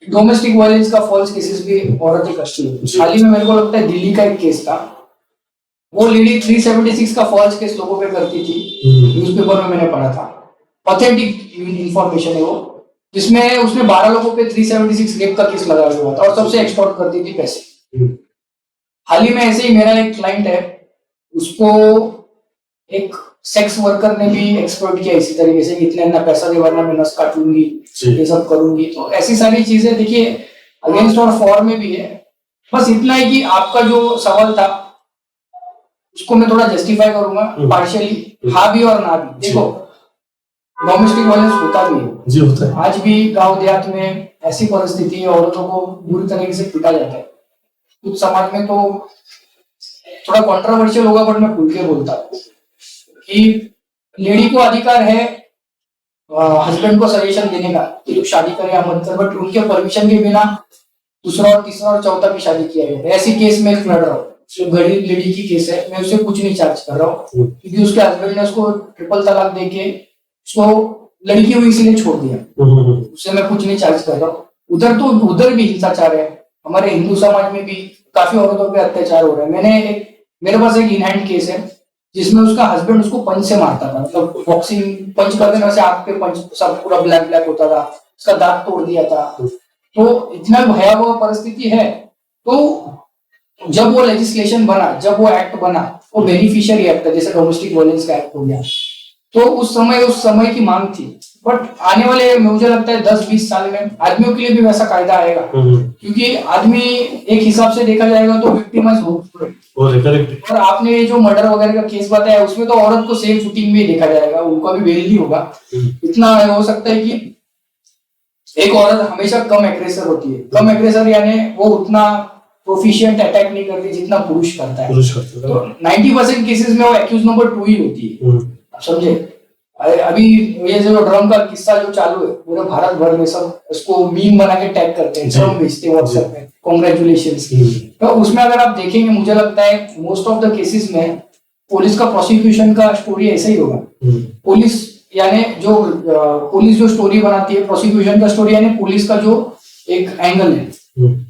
डोमेस्टिक वायलेंस का फॉल्स केसेस भी औरत ही करती है। हाल ही में मेरे को लगता है दिल्ली का एक केस था, वो लेडी 376 का फॉल्स केस लोगों पे करती थी, न्यूज़पेपर में मैंने पढ़ा था, ऑथेंटिक इंफॉर्मेशन है वो, जिसमें उसने 12 लोगों पे 376 रेप का केस लगाया हुआ था और सबसे एक्सटॉर्ट करती थी पैसे। हाल ही में ऐसे ही मेरा एक क्लाइंट है, उसको एक सेक्स वर्कर ने भी एक्सप्लॉइट किया इसी तरीके से, इतने ना पैसा दे वरना मैं नस काटूंगी, ये सब करूंगी। तो ऐसी सारी चीजें देखिए अगेंस्ट और फॉर में भी है। बस इतना है कि आपका जो सवाल था उसको मैं थोड़ा जस्टिफाई करूंगा पार्शियली, हाँ भी और ना भी। देखो डोमेस्टिक वायलेंस होता भी है जी, होता है। आज भी गांव देहात में ऐसी परिस्थिति है, औरतों को बुरी तरीके से पीटा जाता है। कुछ समाज में तो थोड़ा कंट्रोवर्शियल होगा, बट मैं खुल के बोलता हूँ कि लेडी को अधिकार है हस्बैंड को सजेशन देने का कि तू शादी करे या मत कर, बट उनके परमिशन के बिना दूसरा और तीसरा और चौथा भी शादी किया गया है। ऐसी केस में लड़ रहा हूँ, गरीब लेडी की केस है, मैं उसे कुछ नहीं चार्ज कर रहा हूँ क्योंकि उसके हस्बैंड ने उसको ट्रिपल तलाक देके उसको लड़की हुई इसलिए छोड़ दिया, उससे मैं कुछ नहीं चार्ज कर रहा हूँ। उधर भी हिंसाचार है, हमारे हिंदू समाज में भी काफी औरतों पे अत्याचार हो रहा है। मेरे पास एक इन हैंड केस है जिसमें उसका हस्बैंड उसको पंच से मारता था, मतलब बॉक्सिंग पंच करते ना, आंख पे पंच सब पूरा ब्लैक ब्लैक होता था, उसका दांत तोड़ दिया था। तो इतना भयावह परिस्थिति है। तो जब वो लेजिस्लेशन बना, जब वो एक्ट बना, वो बेनिफिशियरी एक्ट है, जैसे डोमेस्टिक वायलेंस का एक्ट हो गया, तो उस समय की मांग थी। बट आने वाले मुझे लगता है 10-20 साल में आदमियों के लिए भी वैसा कायदा आएगा, क्योंकि आदमी एक हिसाब से देखा जाएगा तो विक्टिमाइज हो। और आपने जो मर्डर वगैरह का केस बताया उसमें तो औरत को सेम फुटिंग में देखा जाएगा, उनका भी बेल नहीं होगा। इतना हो सकता है कि एक औरत हमेशा कम एग्रेसर होती है, कम एग्रेसर यानी वो उतना प्रोफिशिएंट अटैक नहीं करती जितना पुरुष करता है। तो 90% केसेस में वो एक्यूज नंबर 2 ही होती है, समझे। अभी ये जो ड्रम का किस्सा जो चालू है पूरे भारत भर में, सब उसको मीम बना के टैग करते हैं, ड्रम भेजते हैं व्हाट्सएप पे, कांग्रेचुलेशंस। तो उसमें अगर आप देखेंगे मुझे लगता है मोस्ट ऑफ द केसेस में पुलिस का प्रोसिक्यूशन का स्टोरी ऐसा ही होगा। पुलिस यानी जो पुलिस जो स्टोरी बनाती है, प्रोसिक्यूशन का स्टोरी यानी पुलिस का जो एक एंगल है,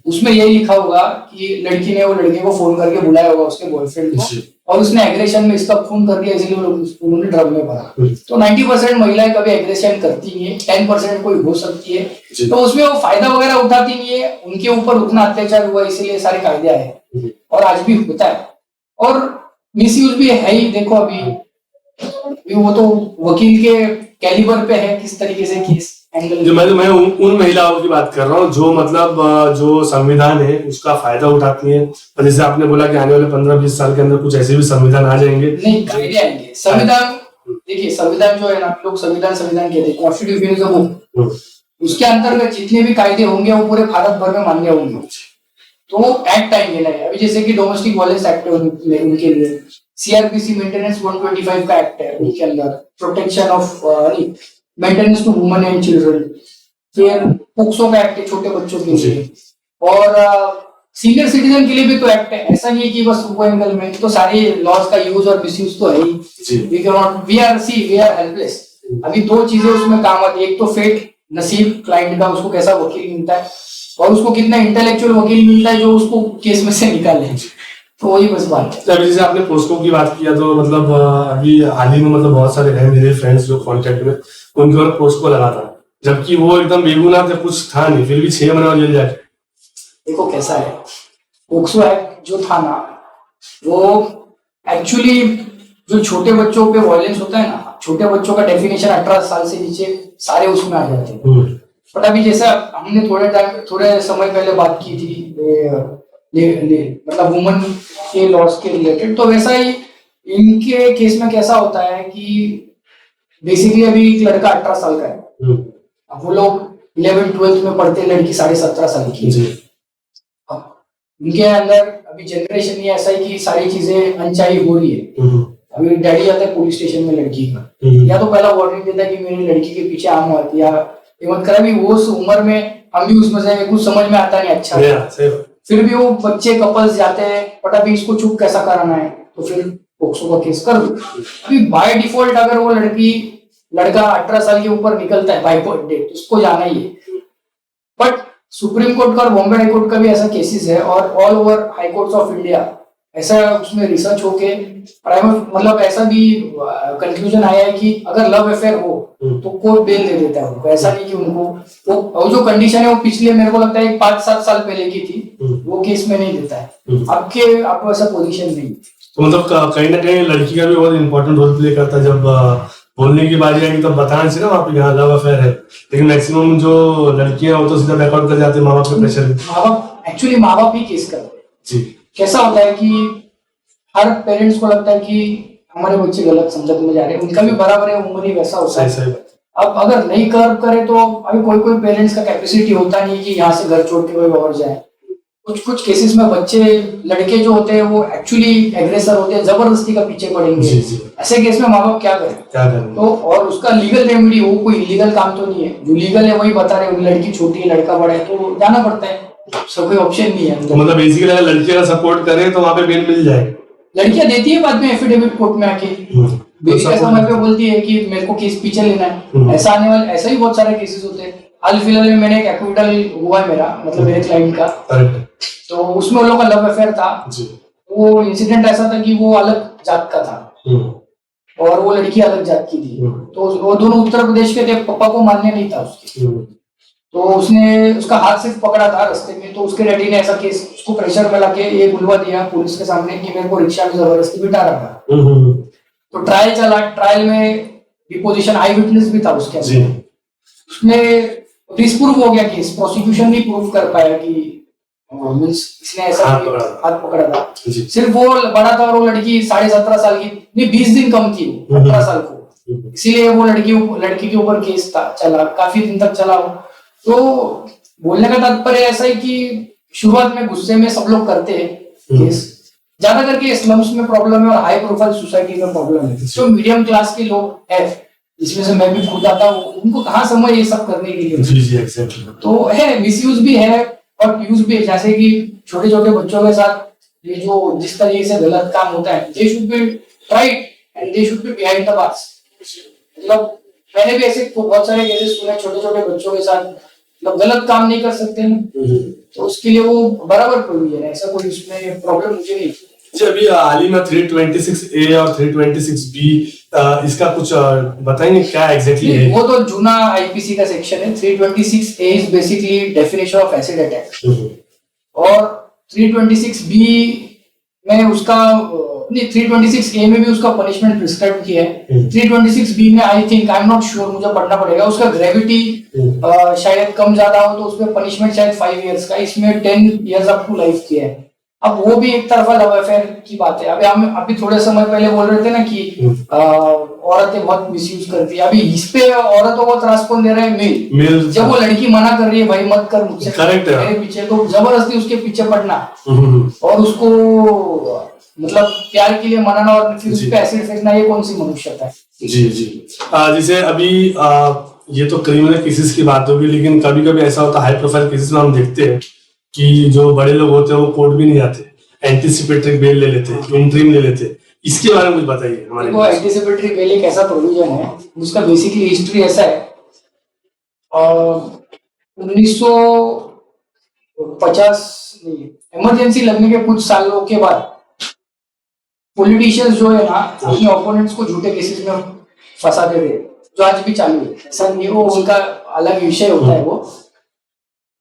उसमें यही लिखा होगा कि लड़की ने वो लड़के को फोन करके बुलाया होगा उसके बॉयफ्रेंड को, और उसने एग्रेशन में इसका खून कर दिया, इसलिए उन्होंने ड्रग में भरा। तो 90% महिलाएं कभी एग्रेशन करती नहीं है, 10% कोई हो सकती है, तो उसमें वो फायदा वगैरह उठाती नहीं है। उनके ऊपर उतना अत्याचार हुआ इसलिए सारे कायदे आए, और आज भी होता है। और मिसयूज भी है ही। देखो अभी वो तो वकील के कैलिबर पे है किस तरीके से केस एंगल। जो मैं उन महिलाओं की बात कर रहा हूँ जो मतलब जो संविधान है उसका फायदा उठाती हैं। और जैसे आपने बोला कि आने वाले 15-20 साल के अंदर कुछ ऐसे भी संविधान आ जाएंगे। नहीं, कायदे आएंगे। संविधान देखिए, संविधान जो है ना, लोग संविधान कहते हैं, कॉन्स्टिट्यूशन उसके अंतर्गत जितने भी कायदे होंगे वो पूरे भारत भर में मान्य होंगे। तो एक्ट आएंगे ना, अभी जैसे कि डोमेस्टिक वायलेंस एक्ट है उनके लिए, सीआरपीसी मेंटेनेंस 125 का एक्ट है उनके अंदर, protection of maintenance to women and children, फिर पोक्सो का एक्ट है छोटे बच्चों के लिए, और सीनियर सिटीजन के लिए भी तो एक्ट है। ऐसा नहीं है कि बस वो एंगल में, तो सारे लॉज का यूज और मिसयूज तो है ही। We are helpless. अभी दो चीजें उसमें काम आती है, एक तो फेट, नसीब क्लाइंट का, उसको कैसा वकील मिलता है, और उसको कितना इंटेलेक्चुअल वकील मिलता है जो उसको केस में से निकाले। तो वही बस बात है। अभी जैसे आपने पोस्को की बात किया, तो मतलब अभी हाल ही में मतलब बहुत सारे हैं मेरे फ्रेंड्स जो कॉन्टेक्ट में, उनके ऊपर पोस्को लगा था, जबकि वो एकदम बेगुनाह थे, कुछ था नहीं, फिर भी 6 महीने जेल जाए। देखो कैसा है, पोक्सो एक्ट जो था ना, वो एक्चुअली जो छोटे बच्चों पे वायलेंस होता है ना, छोटे बच्चों का डेफिनेशन 18 साल से नीचे सारे उसमें आ जाते हैं। बट अभी जैसा हमने थोड़े समय पहले बात की थी मतलब वुमन के लॉस के रिलेटेड, तो वैसा ही इनके केस में कैसा होता है कि बेसिकली अभी एक लड़का 18 साल का है, अब वो लोग 11th-12th में पढ़ते, लड़की 17.5 साल की है। उनके अंदर अभी जनरेशन ये ऐसा है कि सारी चीजें अनचाही हो रही है। अभी डैडी जाता है पुलिस स्टेशन में लड़की का, या तो पहला वार्निंग देता है कि मेरी लड़की के पीछे आम मत, या मत करा। भी वो उस उम्र में हम भी उसमें से कुछ समझ में आता नहीं अच्छा, फिर भी वो बच्चे कपल्स जाते हैं, बट अभी इसको चुप कैसा कराना है, तो फिर पोक्सो का केस कर दो। अभी बाय डिफॉल्ट अगर वो लड़का 18 साल के ऊपर निकलता है बाय डेट, उसको जाना ही है। बट सुप्रीम कोर्ट का और बॉम्बे हाई कोर्ट का भी ऐसा केसेस है, और all over high courts of India ऐसा उसमें रिसर्च होके मतलब ऐसा भी कंक्लूजन आया है कि अगर लव अफेयर हो तो कोर्ट बेल दे देता है उनको। ऐसा नहीं कि उनको वो जो कंडीशन है वो पिछले मेरे को लगता है 5-7 साल पहले की थी, वो केस में नहीं देता है। आपको ऐसा पोजीशन नहीं। तो मतलब कहीं ना कहीं लड़की का भी बहुत इंपॉर्टेंट रोल प्ले करता है, जब बोलने की बारी आएगी तब बताना चाहिए ना वहाँ पे यहाँ लव अफेयर है, लेकिन मैक्सिमम जो लड़कियां वो तो सीधा बैकआउट कर जाते हैं माँ बाप के प्रेशर में। माँ बाप ही केस करते हैं जी। कैसा होता है कि हर पेरेंट्स को लगता है कि हमारे बच्चे गलत संगत में जा रहे हैं, उनका भी बराबर है, उम्र ही वैसा होता है। अब अगर नहीं कर्व करे तो अभी कोई पेरेंट्स का कैपेसिटी होता नहीं कि यहाँ से घर छोड़ के कोई और जाए। कुछ केसेस में बच्चे लड़के जो होते हैं वो एक्चुअली एग्रेसर होते हैं, जबरदस्ती का पीछे पड़ेंगे। ऐसे केस में माँ बाप क्या करें? तो और उसका लीगल रेमेडी, वो कोई इलीगल काम तो नहीं है, जो लीगल है वही बता रहे, लड़की छोटी है लड़का बड़ा है तो जाना पड़ता है, सब कोई ऑप्शन नहीं है। तो मतलब बेसिकली अगर लड़कियां का सपोर्ट करे तो वहाँ पे बेल मिल जाएगी। लड़कियां देती है बाद में एफिडेविट कोर्ट में आके, बेबी का समय पे बोलती है कि मेरे को केस पीछे लेना है। ऐसा ही बहुत सारे केसेस होते हैं। हाल फिलहाल में मैंने एक एक्विटल हुआ है मेरा, मतलब मेरे क्लाइंट का, तो उसमें उन लोगों का लव अफेयर था। वो इंसिडेंट ऐसा था कि वो अलग जात का था और वो लड़की अलग जात की थी, तो वो दोनों उत्तर प्रदेश के थे, पापा को मान्य नहीं था उसके, तो उसने उसका हाथ सिर्फ पकड़ा था रास्ते में, तो उसके डैडी ने ऐसा केस उसको प्रेशर में लाके ये बुलवा दिया पुलिस के सामने कि मेरे को रिक्शा में जबरदस्ती बिठा रहा था। तो ट्रायल चला, ट्रायल में डिपोजिशन आई विटनेस भी था उसके अंदर, उसमें डिस्प्रूव हो गया केस, प्रोसिक्यूशन भी प्रूव कर पाया कि इसने ऐसा हाथ पकड़ा था। सिर्फ वो बड़ा था और वो लड़की 17.5 साल की नहीं, 20 दिन कम थी 18 साल को, इसीलिए वो लड़की के ऊपर केस था, चला काफी दिन तक चला। तो बोलने का तात्पर्य ऐसा है कि शुरुआत में गुस्से में सब लोग करते हैं केस, ज्यादा करके स्लम्स में प्रॉब्लम है और हाई प्रोफाइल सोसाइटी में प्रॉब्लम है। जो मीडियम क्लास के लोग है, जिसमें से मैं भी खुद आता हूँ, उनको कहाँ समय ये सब करने के लिए। तो है मिसयूज भी है और यूज भी है, जैसे कि छोटे छोटे बच्चों के साथ ये जो जिस तरीके से गलत काम होता है, they should be tried and they should be behind the bars. मतलब मैंने भी ऐसे बहुत सारे केसेस सुने, छोटे छोटे बच्चों के साथ मतलब गलत काम नहीं कर सकते हैं, तो उसके लिए वो बराबर प्रोविजन है, ऐसा कोई उसमें प्रॉब्लम मुझे नहीं। जी, अभी हाल ही में 326A और 326B इसका कुछ बताएंगे क्या एग्जैक्टली है? वो तो जूना आईपीसी का सेक्शन है। 326A is basically definition of acid attack, और 326B में उसका नहीं, 326A में भी उसका पनिशमेंट प्रिस्क्राइब किया है। 326B में I think, I am not sure, मुझे पढ़ना पड़ेगा, उसका ग्रेविटी शायद कम ज्यादा हो तो उसमें पनिशमेंट शायद 5 इयर्स का, इसमें 10 इयर्स अप टू लाइफ किया है। अब वो भी एक तरफा लव अफेयर की बात है। अभी हम अभी थोड़े समय पहले बोल रहे थे ना कि औरतें बहुत मिसयूज करती है। अभी इस पे औरतों को त्रास कौन दे रहा है? मेल। जब वो लड़की मना कर रही है, भाई मत कर मुझसे, करेक्ट है, मेरे पीछे, तो जबरदस्ती उसके पीछे पड़ना और उसको मतलब प्यार के लिए मनाना और फिर उस पे एसिड फेंकना, ये कौन सी मनुष्यता है? जी जी। जैसे अभी ये तो क्रिमिनल केसेस की बात होगी, लेकिन कभी कभी ऐसा होता है हाई प्रोफाइल केसेस में हम देखते हैं कि जो बड़े लोग होते हैं वो कोर्ट भी नहीं जाते, एंटीसिपेटरी बेल ले लेते हैं, इंटरिम ले लेते हैं। इसके बारे में कुछ बताइए हमारे। वो एंटीसिपेटरी बेल एक ऐसा प्रोविजन है, उसका बेसिकली हिस्ट्री ऐसा है, 1950 इमरजेंसी लगने के कुछ सालों के बाद पॉलिटिशियंस जो है ना अपने ओपोनेंट्स को झूठे केसेस में फंसा दे रहे, जो आज भी चालू है। ऐसा नहीं, वो उनका अलग विषय होता है वो।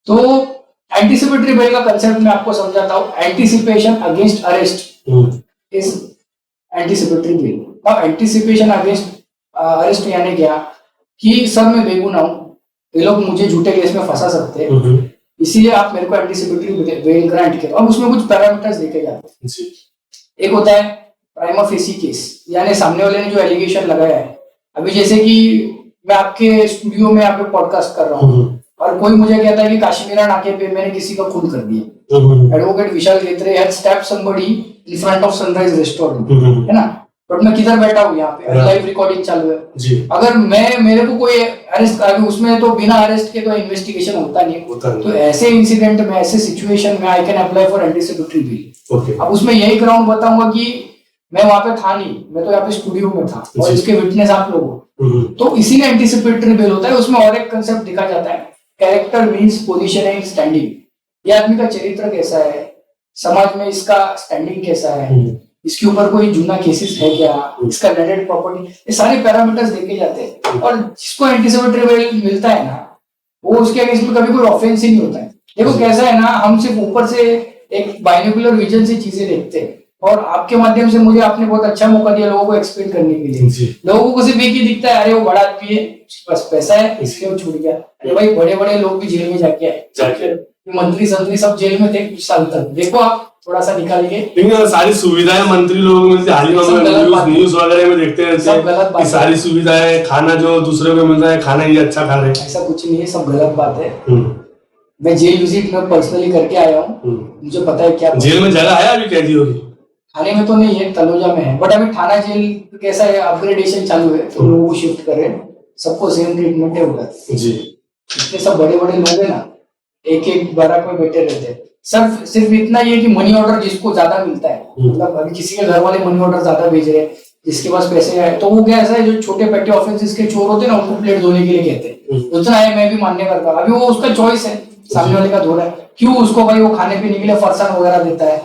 तो एंटीसिपेटरी बेल का कंसेप्ट मैं आपको समझाता हूँ। Anticipation against arrest is anticipatory bail. अब एंटीसिपेशन अगेंस्ट अरेस्ट यानी क्या कि सर मैं बेगुनाह हूँ, ये लोग मुझे झूठे केस में फंसा सकते हैं, इसीलिए आप मेरे को एंटीसिपेटरी बेल ग्रांट करो। अब उसमें कुछ पैरामीटर्स देखे जाते हैं। एक होता है प्राइमा फेसी केस, यानी सामने वाले ने जो एलिगेशन लगाया है। अभी जैसे कि मैं आपके स्टूडियो में यहाँ पे पॉडकास्ट कर रहा हूँ और कोई मुझे कहता है कि काश्मीरा नाके पे मैंने किसी का खून कर दिया, advocate Vishal Getre had stabbed somebody in front of Sunrise restaurant, है ना, बट मैं किधर बैठा हूँ यहाँ पे, लाइव रिकॉर्डिंग चालू है। अगर मेरे को कोई अरेस्ट कर, उसमें तो बिना अरेस्ट के तो इन्वेस्टिगेशन होता नहीं। तो ऐसे इंसिडेंट में, ऐसे सिचुएशन में I can apply for anticipatory bail. अब उसमें यही ग्राउंड बताऊंगा कि मैं वहां पे था नहीं, मैं तो यहाँ पे स्टूडियो में था और इसके विटनेस आप लोग हो, तो इसीलिए एंटीसिपेटरी बेल होता है। उसमें और एक कंसेप्ट दिखा जाता है, character means position and standing. ये आदमी का चरित्र कैसा है, समाज में इसका स्टैंडिंग कैसा है, इसके ऊपर कोई जूना केसेस है क्या, इसका लैंडेड प्रॉपर्टी, ये सारे पैरामीटर्स देखे जाते हैं। और जिसको एंटीसिपेटरी बेल मिलता है ना, वो उसके अगेंस्ट में कभी कोई ऑफेंस ही नहीं होता है। देखो कैसा है ना, हम सिर्फ ऊपर से एक बाइनोकुलर विजन से चीजें देखते हैं और आपके माध्यम से मुझे आपने बहुत अच्छा मौका दिया लोगों को एक्सप्लेन करने के लिए। लोगों को सिर्फ एक ही दिखता है, अरे वो बड़ा आदमी है, उसके पास पैसा है, इसलिए वो छूट गया। अरे भाई बड़े बड़े लोग भी जेल में जाके आए, मंत्री संतरी सब जेल में थे कुछ साल तक। देखो आप थोड़ा सा निकालिए, लेकिन सारी सुविधाएं मंत्री लोगों को मिलती है। हाल ही में न्यूज वगैरह में देखते हैं कि सारी सुविधाएं, खाना जो दूसरे को मिल रहा है, खाना ये अच्छा खा रहे हैं। ऐसा कुछ नहीं है, सब गलत बात है। मैं जेल विजिट में पर्सनली करके आया हूँ, मुझे पता है क्या जेल में जगह है अभी कैदियों की। थाने में तो नहीं है, तलोजा में है, बट अभी थाना जेल कैसा है, अपग्रेडेशन चालू है, तो लोगों को शिफ्ट कर रहे हैं, सबको सेम ट्रीटमेंट है उधर जी। इतने सब बड़े बड़े लोग हैं ना, एक एक बैरक में बैठे रहते हैं। सिर्फ इतना ये कि मनी ऑर्डर जिसको ज्यादा मिलता है, मतलब अभी किसी के घर वाले मनी ऑर्डर ज्यादा भेज रहे हैं, जिसके पास पैसे आए, तो वो क्या ऐसा है, जो छोटे पेटी ऑफेंसेस के चोर होते हैं ना, उनको प्लेट धोने के लिए कहते हैं, उतना है, मैं भी मान्य करता हूँ। अभी वो उसका चॉइस है, सामने वाले का धो रहा है, क्यों उसको भाई वो खाने पीने के लिए फरसान वगैरह देता है।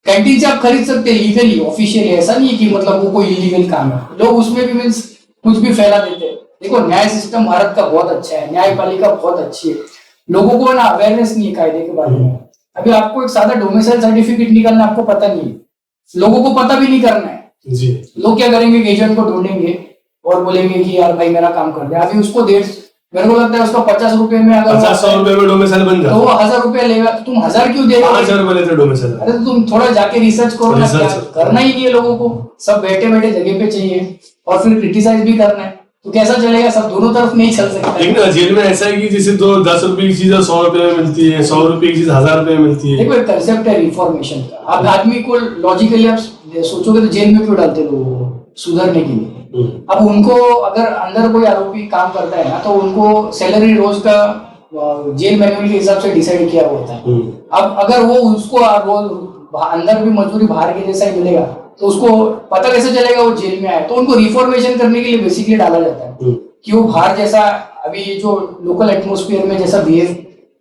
कैंटीन से आप खरीद सकते हैं लीगली, ऑफिशियली, ऐसा नहीं है कि मतलब वो कोई इलीगल काम है। लोग उसमें भी मीन्स कुछ भी फैला देते हैं। देखो न्याय सिस्टम भारत का बहुत अच्छा है, न्यायपालिका बहुत अच्छी है, लोगों को ना अवेयरनेस नहीं है कायदे के बारे में। अभी आपको एक सादा डोमिसाइल सर्टिफिकेट निकालना आपको पता नहीं है, लोगों को पता भी नहीं करना है जी। लोग क्या करेंगे, एजेंट को ढूंढेंगे और बोलेंगे कि यार भाई मेरा काम कर दे। अभी उसको मेरे को लगता है उसका 50 रुपए में, अगर 50-100 रुपए में डोमिसाइल बन जाता है, तो वो 1000 रुपए लेगा, तो तुम 1000 क्यों देगा? 5000 रुपए लेते डोमिसाइल। अरे तो तुम थोड़ा जाके रिसर्च करो ना, क्या करना ही नहीं है लोगों को, सब बैठे बैठे जगह पे चाहिए और फिर क्रिटिसाइज भी करना है, तो कैसा चलेगा? सब दोनों तरफ नहीं चल सकता। लेकिन जेल में ऐसा है कि जैसे तो 10 रुपए की चीज 100 रुपए में मिलती है, 100 रुपए की चीज 1000 रुपए में मिलती है। देखो एक कंसेप्ट है रिफॉर्मेशन का, आप आदमी को लॉजिकली आप सोचोगे तो जेल में क्यों डालते लोगों को? सुधरने के लिए। अब उनको अगर अंदर कोई आरोपी काम करता है ना, तो उनको सैलरी रोज का जेल मैनुअल के हिसाब से डिसाइड किया होता है। अब अगर वो उसको रोज अंदर भी मजदूरी बाहर के जैसा ही मिलेगा, तो उसको पता कैसे चलेगा वो जेल में आया? तो उनको रिफॉर्मेशन करने के लिए बेसिकली डाला जाता है कि वो बाहर जैसा अभी जो लोकल एटमोस्फियर में जैसा बिहेव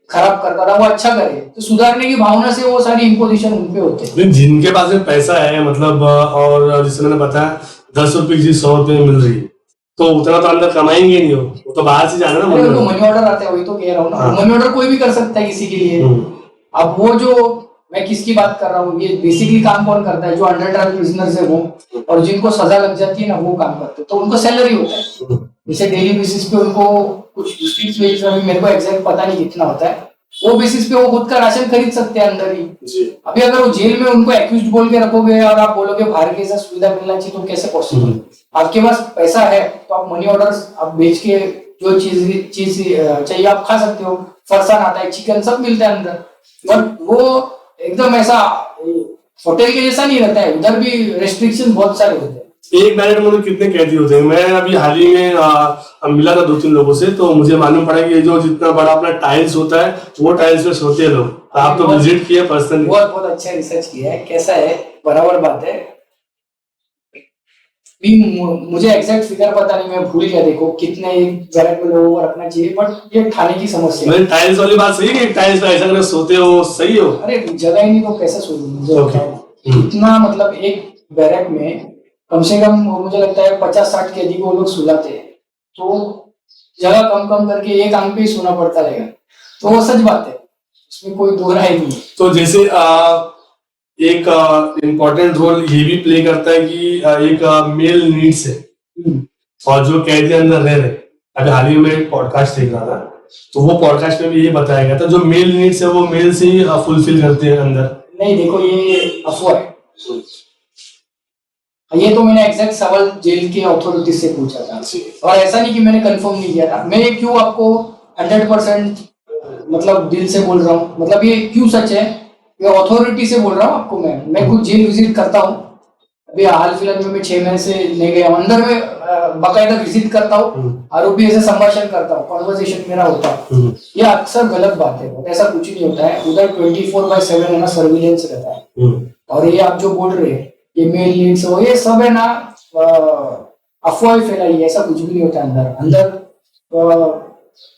खराब करता था वो अच्छा करे, तो सुधारने की भावना से वो सारी इम्पोजिशन उनपे होते हैं। जिनके पास में पैसा है मतलब, और जिससे मैंने बताया 10 रुपए की 100 रुपए में मिल रही है, तो उतना तो अंदर कमाएंगे नहीं, वो तो बाहर से जाना ना। मनी ऑर्डर आता है, वही तो कह रहा हूँ ना, मनी ऑर्डर कोई भी कर सकता है किसी के लिए। अब वो जो मैं किसकी बात कर रहा हूँ, ये बेसिकली काम कौन करता है? जो अंडर ट्रायल प्रिजनर्स है वो, और जिनको सजा लग जाती है ना, वो काम करते हैं, तो उनको सैलरी होता है। जैसे डेली बेसिस पे उनको कुछ 20 वेजेस, अभी मेरे को एग्जैक्ट पता नहीं कितना होता है, वो बेसिस पे वो खुद का राशन खरीद सकते हैं अंदर ही। जी। अभी अगर वो जेल में उनको एक्यूज बोल के रखोगे और आप बोलोगे बाहर के ऐसा सुविधा मिलना चाहिए, तो कैसे पॉसिबल? आपके पास पैसा है तो आप मनी ऑर्डर आप बेच के जो चीज चाहिए आप खा सकते हो। फरसान आता है, चिकन सब मिलता है अंदर, बट वो एकदम ऐसा होटल के जैसा नहीं रहता है। उधर भी रेस्ट्रिक्शन बहुत सारे होते हैं। एक बैरक में मतलब कितने कैदी होते हैं? मैं अभी हाल ही में मिला था 2-3 लोगों से, तो मुझे मालूम पड़ा कि ये जो जितना बड़ा अपना टाइल्स होता है वो टाइल्स पे सोते हैं लोग। आप तो विजिट किए पर्सनली? बहुत बहुत अच्छा रिसर्च किया है। कैसा है, बराबर बात है। मुझे एग्जैक्ट फिगर पता नहीं, मैं भूल गया। देखो कितने बैरक में लोगों को रखना चाहिए, बट ये खाने की समस्या है। टाइल्स वाली बात सही है कि टाइल्स पे ऐसा करके सोते हो, सही हो? अरे जगह ही नहीं तो कैसे सो मुझे इतना, मतलब एक बैरक में कम से कम मुझे लगता है 50-60 कैदी को लोग सुलाते हैं, तो जगह कम कम करके एक आंग पे ही सोना पड़ता रहेगा। तो वो सच बात है, उसमें कोई दो राय नहीं है। तो जैसे एक इम्पोर्टेंट रोल ये भी प्ले करता है कि एक मेल नीड्स है, और जो कैदी अंदर रह रहे। अभी हाल ही में एक पॉडकास्ट देख रहा था, तो वो पॉडकास्ट में भी ये बताया गया था जो मेल नीड्स है वो मेल से ही फुलफिल करते हैं अंदर। नहीं देखो, ये अफवाह है। ये तो मैंने एग्जैक्ट सवाल जेल के अथॉरिटी से पूछा था, और ऐसा नहीं कि मैंने कंफर्म नहीं किया था। मैं क्यों आपको 100% मतलब दिल से बोल रहा हूँ, मतलब ये क्यों सच है, ये अथॉरिटी से बोल रहा हूँ आपको। मैं खुद जेल विजिट करता हूँ। अभी हाल फिलहाल में मैं 6 महीने से ले गया अंदर में, बाकायदा विजिट करता हूँ, आरोपी से संभाषण करता हूँ, कॉन्वर्सेशन मेरा होता है। ये अक्सर गलत बात है, ऐसा कुछ नहीं होता है। उधर 24/7 है ना, सर्विलेंस रहता है। और ये आप जो बोल रहे हैं ये मेल नीड्स हो, ये सब है ना अफवाह फैलाई है, ऐसा कुछ भी नहीं होता। अंदर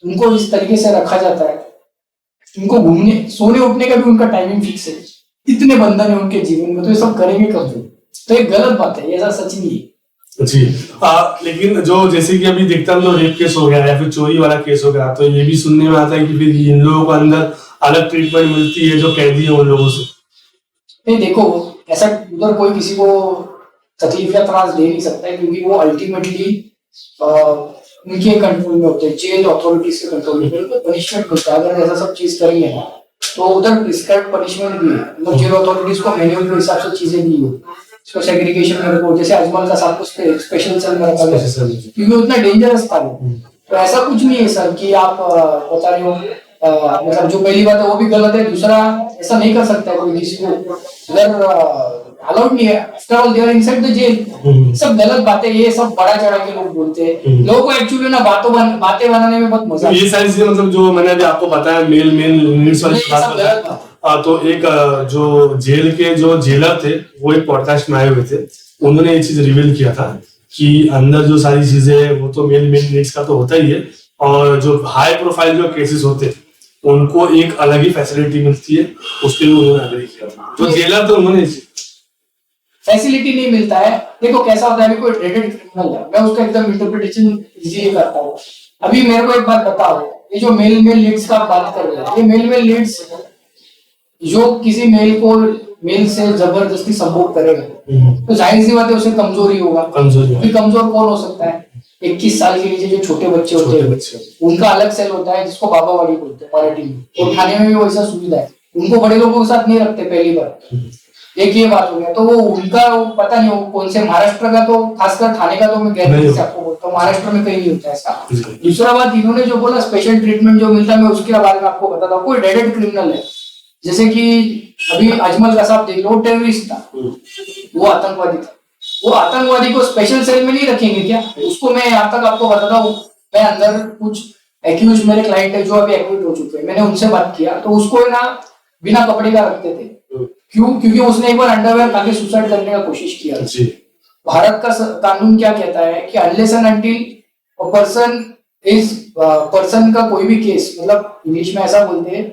उनको इस तरीके से रखा जाता है, उनको घूमने सोने उठने का भी उनका टाइमिंग फिक्स है। इतने बंधन है उनके जीवन में, तो ये सब करेंगे कब? तो ये गलत बात है, ऐसा सच नहीं है जी। लेकिन जो जैसे कि अभी देखता हूँ, रेप केस हो गया या फिर चोरी वाला केस हो गया, तो ये भी सुनने में आता है कि फिर इन लोगों को अंदर अलग ट्रीटमेंट मिलती है जो कैदी है उन लोगों से। नहीं देखो, ऐसा उधर कोई किसी को तकलीफ या त्रास दे नहीं सकता है, क्योंकि वो अल्टीमेटली उनके कंट्रोल में होते हैं, जेल अथॉरिटीज के कंट्रोल में। तो पनिशमेंट होता है, अगर ऐसा सब चीज करेंगे ना तो उधर प्रिस्क्राइब्ड पनिशमेंट भी है। मतलब जेल अथॉरिटीज को मैनुअल के हिसाब से चीजें दी हो, इसको सेग्रीगेशन में रखो। जैसे अजमल का साथ उसके स्पेशल सेल में रखा गया, क्योंकि उतना डेंजरस था वो। तो ऐसा कुछ नहीं है सर कि आप बता रहे हो, मतलब जो पहली बात है वो भी गलत है। दूसरा, ऐसा नहीं कर सकता है कोई किसी को, अगर अलाउड नहीं है। After all they are inside the jail. सब गलत बातें, ये सब बड़ा चढ़ा के लोग बोलते हैं। लोगों को एक्चुअली ना बातें बनाने में बहुत मजा आता है। ये सारी चीजें मतलब जो मैंने अभी आपको बताया मेल नीड्स वाली बात बताया, तो एक जो जेल के जो जेलर थे वो एक पॉडकास्ट में आए हुए थे, उन्होंने ये चीज रिवील किया था कि अंदर जो सारी चीजें है वो तो मेल नीड्स का तो होता ही है, और जो हाई प्रोफाइल जो केसेस होते हैं उनको एक अलग ही फैसिलिटी मिलती है। उसके लिए उन्होंने अग्री किया था, जो जेलर थे उन्होंने फैसिलिटी नहीं मिलता है। देखो कैसा होता है, कोई ड्रेडेड क्रिमिनल है, मैं उसका एकदम इंटरप्रिटेशन इजीली करता हूँ। अभी मेरे को एक बात बताओ, ये जो मेल लीड्स का बात कर रहे हैं, ये मेल लीड्स जो किसी मेल को मेल से जबरदस्ती संभोग करेगा, तो जाहिर सी बात है उसे कमजोरी होगा। कमजोर कौन हो सकता है? 21 साल के नीचे जो छोटे बच्चे होते हैं, उनका अलग सेल होता है जिसको बाबावाड़ी बोलते हैं मराठी में, और थाने में भी वैसा सुविधा है। उनको बड़े लोगों के साथ नहीं रखते पहली बार, एक ये बात हो गया। तो वो उनका पता नहीं, वो कौन से महाराष्ट्र का, तो खासकर थाने का तो मैं गारंटी से आपको बोलता हूँ महाराष्ट्र में कहीं नहीं होता ऐसा। दूसरा बात, इन्होंने जो बोला स्पेशल ट्रीटमेंट जो मिलता है, मैं उसके बारे में आपको बताता हूँ। कोई ड्रेडेड क्रिमिनल है, जैसे कि अभी अजमल का साहब देख लो, वो टेररिस्ट था, वो आतंकवादी था। वो आतंकवादी को स्पेशल सेल में नहीं रखेंगे क्या? उसको मैं यहाँ तक आपको बताता हूँ, मैं अंदर कुछ एक्यूज मेरे क्लाइंट है जो अभी एक्यूट हो चुके हैं, मैंने उनसे बात किया, तो उसको ना बिना कपड़े का रखते थे। क्यों? क्योंकि उसने एक बार अंडरवेयर खा के सुसाइड करने का कोशिश किया। भारत का कानून क्या कहता है कि अनलेस एंड अनटिल पर्सन का कोई भी केस, मतलब इंग्लिश में ऐसा बोलते हैं,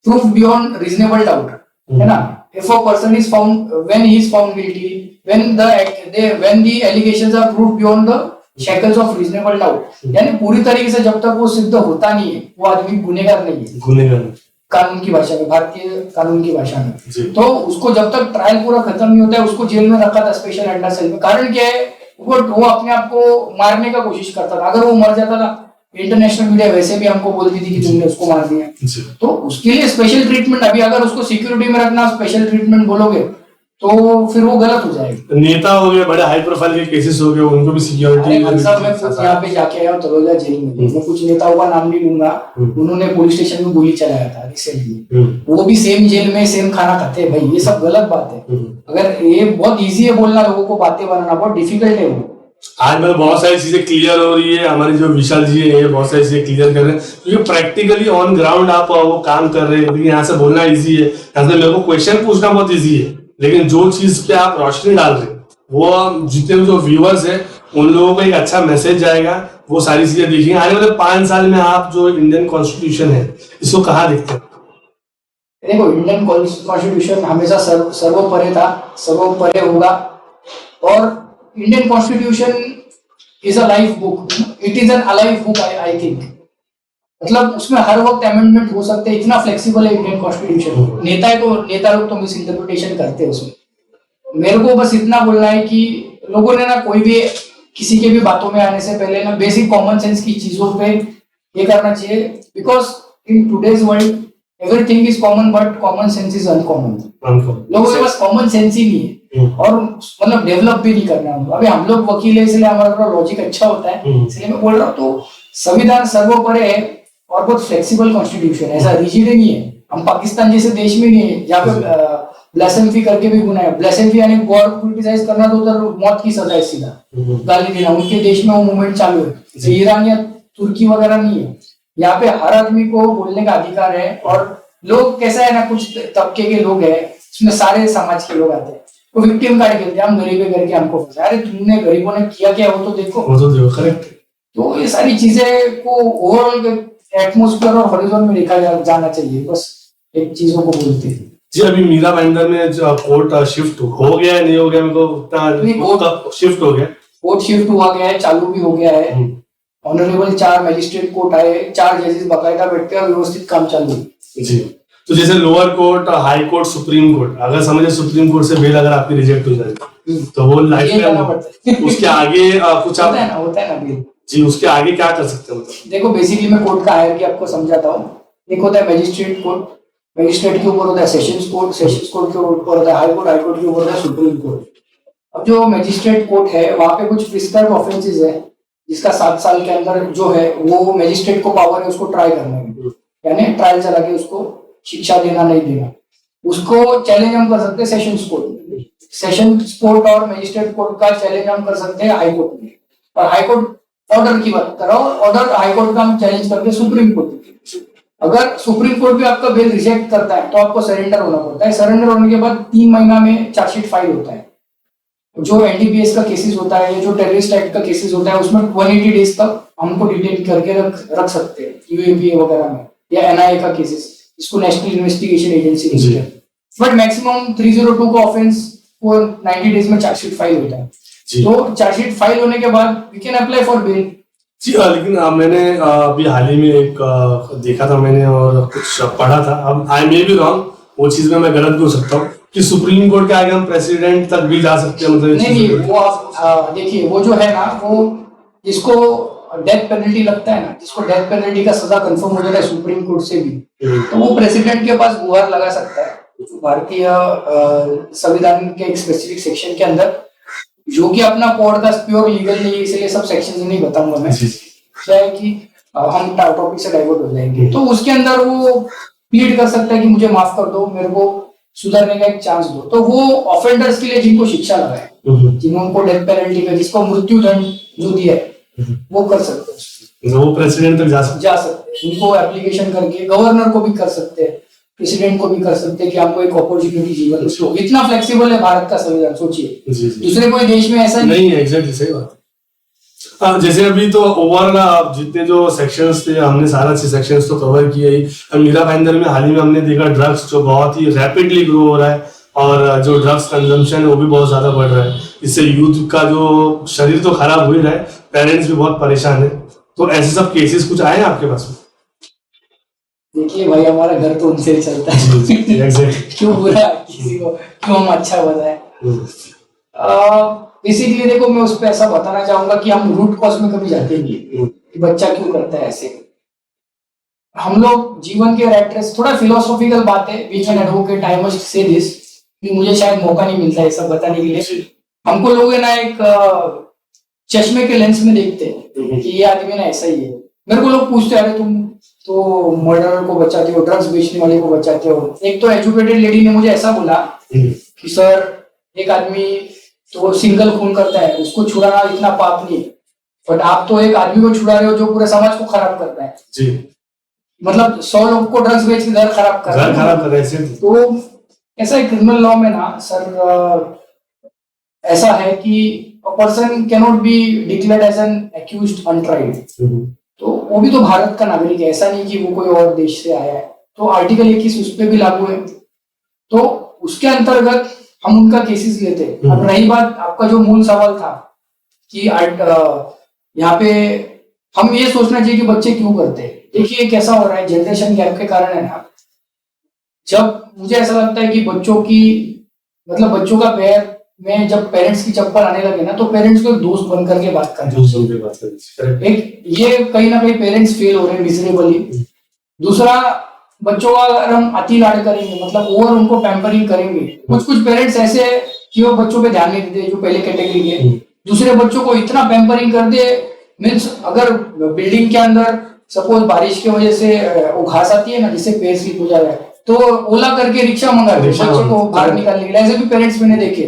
प्रूफ बियॉन्ड रीजनेबल डाउट, है ना। If a person is found, when he is found guilty, when the allegations are proved beyond the shackles of reasonable doubt, यानी पूरी तरीके से जब तक वो सिद्ध होता नहीं है, वो आदमी गुनहगार नहीं है। गुनहगार कानून की भाषा में, भारतीय कानून की भाषा में। तो उसको जब तक ट्रायल पूरा खत्म नहीं होता है, उसको जेल में रखा था स्पेशल अंडर सेल में। कारण क्या है? वो अपने आप को मारने का कोशिश करता था। अगर वो मर जाता था इंटरनेशनल मीडिया वैसे भी हमको बोलती थी कि तुमने उसको मार दिया, तो उसके लिए स्पेशल ट्रीटमेंट। अभी अगर उसको सिक्योरिटी में रखना, स्पेशल ट्रीटमेंट बोलोगे तो फिर वो गलत हो जाएगा। नेता हो गए, बड़े हाई प्रोफाइल के केसेस हो गए, उनको भी सिक्योरिटी। मैं यहाँ पे जाके आया हूँ तलोजा जेल में, मैं कुछ नेताओं का नाम नहीं लूंगा, उन्होंने पुलिस स्टेशन में गोली चलाया था रिसेंटली, वो भी सेम जेल में सेम खाना खाते हैं भाई। ये सब गलत बात है। अगर ये बहुत इजी है बोलना, लोगों को बातें बनाना बहुत डिफिकल्ट है वो। आज मतलब बहुत सारी चीजें क्लियर हो रही है, हमारे जो विशाल जी है ये बहुत सारी चीजें क्लियर कर रहे हैं, क्योंकि प्रैक्टिकली ऑन ग्राउंड आप वो काम कर रहे हैं। लेकिन यहाँ से बोलना इजी है, यहाँ से मेरे को क्वेश्चन पूछना बहुत इजी है, लेकिन जो चीज पे आप रोशनी डाल रहे हैं वो जितने भी जो व्यूअर्स है उन लोगों को एक अच्छा मैसेज जाएगा, वो सारी चीजें देखेंगे। आने वाले 5 साल में आप जो इंडियन कॉन्स्टिट्यूशन है इसको कहाँ देखते हैं? देखो, इंडियन कॉन्स्टिट्यूशन हमेशा सर्वोपरि था, सर्वोपरि होगा। और Indian constitution is a life book, it is an alive book I think. मतलब उसमें हर वक्त अमेंडमेंट हो सकते हैं, इतना फ्लेक्सिबल है इंडियन कॉन्स्टिट्यूशन। नेता लोग तो मिस इंटरप्रिटेशन करते हैं उसमें। मेरे को बस इतना बोलना है कि लोगों ने ना कोई भी किसी के भी बातों में आने से पहले ना बेसिक कॉमन सेंस की चीजों पे ये करना चाहिए, because in today's world everything is common but common sense is uncommon. लोगों के पास कॉमन सेंस ही नहीं है और मतलब डेवलप भी नहीं करना है। अभी हम लोग वकील है इसलिए हमारा लॉजिक अच्छा होता है, इसलिए मैं बोल रहा हूँ। तो संविधान सर्वोपरि है और बहुत फ्लेक्सिबल कॉन्स्टिट्यूशन है, ऐसा रिजिड नहीं है। हम पाकिस्तान जैसे देश में नहीं है जहाँ पे ब्लेसेफी करके भी गुनाह है। ब्लेसेफी यानी गॉड को क्रिटिसाइज करना, तो उधर मौत की सजा है सीधा, गाली देना। उनके देश में वो मूवमेंट चालू है। ईरान या तुर्की वगैरह नहीं है, यहाँ पे हर आदमी को बोलने का अधिकार है। और लोग कैसा है ना, कुछ तबके के लोग हैं, उसमें सारे समाज के लोग आते हैं, वो विक्टिम कार्ड खेलते हैं, हम गरीबे करके हमको फंसा। अरे तुमने गरीबों ने किया क्या, वो तो देखो, करेक्ट। तो ये सारी चीजें को ओवरऑल एटमोस्फेयर और हॉरिजॉन में देखा जाना चाहिए। बस एक चीजों को बोलते हैं जी। अभी मीरा भाईंदर में जो कोर्ट शिफ्ट हो गया है, नहीं हो गया, मेरे को उतना शिफ्ट हो गया, कोर्ट शिफ्ट हुआ गया है, चालू भी हो गया है। ऑनरेबल 4 मजिस्ट्रेट कोर्ट आए, 4 जजेस बकायदा बैठते हैं, व्यवस्थित काम चालू है जी। तो जैसे lower court, high court, supreme court, अगर समझे सुप्रीम कोर्ट से बेल अगर आपकी रिजेक्ट हो जाए तो वो लाइफ में उसके आगे कुछ होता है ना बेल जी, उसके आगे क्या कर सकते हैं? मतलब देखो, बेसिकली मैं कोर्ट का हायरार्की आपको समझाता हूँ। एक होता है मजिस्ट्रेट कोर्ट, मजिस्ट्रेट के ऊपर होता है सेशंस कोर्ट, सेशंस कोर्ट के ऊपर होता है हाई कोर्ट, हाई कोर्ट के ऊपर होता है सुप्रीम कोर्ट। अब जो मजिस्ट्रेट कोर्ट है वहां पे कुछ प्रिस्क्राइब ऑफेंसेस है, जिसका 7 साल के अंदर जो है वो मजिस्ट्रेट को पावर है उसको ट्राई करने में, यानी ट्रायल चला के उसको शिक्षा देना नहीं देना, उसको चैलेंज हम कर सकते हैं सेशंस कोर्ट में। सेशंस कोर्ट और मजिस्ट्रेट कोर्ट का चैलेंज हम कर सकते हैं हाई कोर्ट में। और हाई कोर्ट ऑर्डर की बात कर रहा हूँ, ऑर्डर हाई कोर्ट का हम चैलेंज करते हैं सुप्रीम कोर्ट में। अगर सुप्रीम कोर्ट भी आपका बेल रिजेक्ट करता है तो आपको सरेंडर होना पड़ता है। सरेंडर होने के बाद 3 महीना में चार्जशीट फाइल होता है। जो एनडीपीएस का केसेस होता है, जो टेररिस्ट एक्ट का केसेस होता है, उसमें 180 डेज तक हमको डिटेन करके रख सकते हैं यूएपीए वगैरह में, या एनआईए का केसेस, इसको नेशनल इन्वेस्टिगेशन एजेंसी कहते हैं। बट मैक्सिमम 302 का ऑफेंस वो 90 डेज में चार्जशीट फाइल होता है। तो चार्जशीट फाइल होने के बाद we can apply for bail जी। लेकिन मैंने अभी हाल ही में एक देखा था मैंने और कुछ पढ़ा था, अब आई मे बी रॉन्ग, वो चीज में मैं गलत भी हो सकता हूँ, कि सुप्रीम कोर्ट के आगे हम प्रेसिडेंट तक भी जा सकते हैं। मतलब नहीं, वो आप देखिए, वो जो है ना, वो जिसको डेथ पेनल्टी लगता है ना, जिसको डेथ पेनल्टी का सजा कंफर्म हो जाता है सुप्रीम कोर्ट से भी, तो वो प्रेसिडेंट के पास गुहार लगा सकता है भारतीय संविधान के एक स्पेसिफिक सेक्शन के अंदर, जो कि अपना पॉडकास्ट प्योर लीगल नहीं है, इसलिए सब सेक्शंस नहीं बताऊंगा मैं, क्या है कि हम टॉपिक से डाइवर्ट हो जाएंगे। तो उसके अंदर वो प्लीड कर सकता है कि मुझे माफ कर दो, मेरे को सुधरने का एक चांस दो। तो वो ऑफेंडर्स के लिए जिनको शिक्षा लगा है, जिनको डेथ पेनल्टी का, जिसको मृत्यु दंड जो दिया है, वो कर सकते हैं, वो प्रेसिडेंट तक जा सकते हैं। उनको एप्लीकेशन करके गवर्नर को भी कर सकते हैं, प्रेसिडेंट को भी कर सकते हैं कि हमको एक अपॉर्चुनिटी जीवन उसको। इतना फ्लेक्सिबल है भारत का संविधान, सोचिए दूसरे कोई देश में ऐसा नहीं है। एग्जैक्टली सही बात है। जैसे अभी तो ओवरऑल जितने जो सेक्शंस थे हमने सारा सेक्शंस तो कवर किया ही। मीरा भाईंदर में हाल ही में हमने देखा ड्रग्स जो बहुत ही रैपिडली ग्रो हो रहा है, और जो ड्रग्स कंजम्पशन है वो भी बहुत ज्यादा बढ़ रहा है। इससे यूथ का जो शरीर तो खराब हो ही रहा है, पेरेंट्स भी बहुत परेशान है। तो ऐसे सब केसेस कुछ आए हैं आपके पास में? देखिए भाई, हमारा घर तो उनसे ही चलता है क्यों बुरा किसी को, क्यों हम अच्छा बताएं। बेसिकली देखो, मैं उस पर ऐसा बताना चाहूंगा कि हम रूट कॉज में कभी जाते नहीं। कि बच्चा क्यों करता है ऐसे। हम लोग जीवन के रैट रेस, थोड़ा फिलोसॉफिकल बात है, बीच an advocate I must say this, कि मुझे शायद मौका नहीं मिलता है सब बताने के लिए। हमको लोग है ना एक चश्मे के लेंस में देखते हैं कि ये आदमी ना ऐसा ही है। मेरे को लोग पूछते हैं अरे तुम तो मर्डरर को बचाते हो, ड्रग्स बेचने वाले को बचाते हो। एक तो एजुकेटेड लेडी ने मुझे ऐसा बोला कि सर एक आदमी तो सिंगल खून करता है, उसको छुड़ाना इतना पाप नहीं, बट आप तो एक आदमी को छुड़ा रहे हो जो पूरे समाज को खराब करता है जी। मतलब 100 लोग को ड्रग्स बेच के घर खराब कर रहे हैं। तो ऐसा है क्रिमिनल लॉ में ना सर, ऐसा है कि a person cannot be declared as an accused untried। तो वो भी तो भारत का नागरिक है, ऐसा नहीं कि वो कोई और देश से आया है। तो आर्टिकल 21 उस पर भी लागू है, तो उसके अंतर्गत हम उनका केसेस लेते हैं। अब रही बात आपका जो मूल सवाल था कि यहाँ पे हम ये सोचना चाहिए कि बच्चे क्यों करते हैं। देखिए कैसा हो रहा है, जनरेशन गैप के कारण है ना। जब मुझे ऐसा लगता है कि बच्चों का पैर में जब पेरेंट्स की चप्पल आने लगे ना, तो पेरेंट्स को एक दोस्त बन करके बात करें। एक ये कहीं ना कहीं पेरेंट्स फेल हो रहे हैं मिजरेबली। दूसरा, बच्चों का अगर हम अति लाड करेंगे, मतलब ओवर उनको पैम्परिंग करेंगे, कुछ पेरेंट्स ऐसे है कि वो बच्चों पे ध्यान नहीं देते जो पहले कैटेगरी के। दूसरे बच्चों को इतना पैम्परिंग कर दे, मीन्स अगर बिल्डिंग के अंदर सपोज बारिश की वजह से वो घास आती है ना जिससे पैर स्लिप हो जा रहा है, तो ओला करके रिक्शा मंगा दे बच्चे को बाहर निकालने के लिए। ऐसे भी पेरेंट्स मैंने देखे।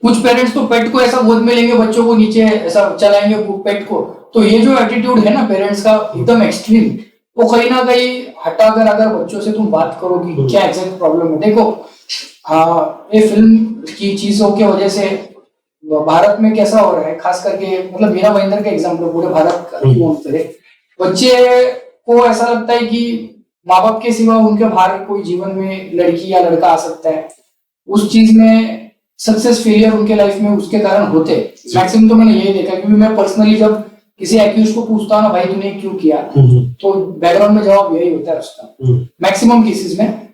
कुछ पेरेंट्स तो पेट को ऐसा गोद में लेंगे, बच्चों को नीचे ऐसा चलाएंगे पेट को। तो ये जो एटीट्यूड है ना पेरेंट्स का एकदम एक्सट्रीम, वो कहीं ना कहीं हटाकर अगर बच्चों से तुम बात करो कि क्या एग्जैक्ट प्रॉब्लम है। देखो ये फिल्म की चीजों की वजह से भारत में कैसा हो रहा है, खास करके मतलब मीरा भाईंदर का एग्जाम्पल पूरे भारत का क्यों करे, बच्चे को ऐसा लगता है कि माँ बाप के सिवा उनके बाहर कोई जीवन में लड़की या लड़का आ सकता है। उस चीज में सक्सेस फेलियर उनके लाइफ में उसके कारण होते हैं। मैक्सिमम तो मैंने यही देखा, क्योंकि मैं पर्सनली जब किसी एक्यूज को पूछता हूँ ना भाई तूने क्यों किया, तो बैकग्राउंड में जवाब यही होता है उसका मैक्सिमम केसेस में।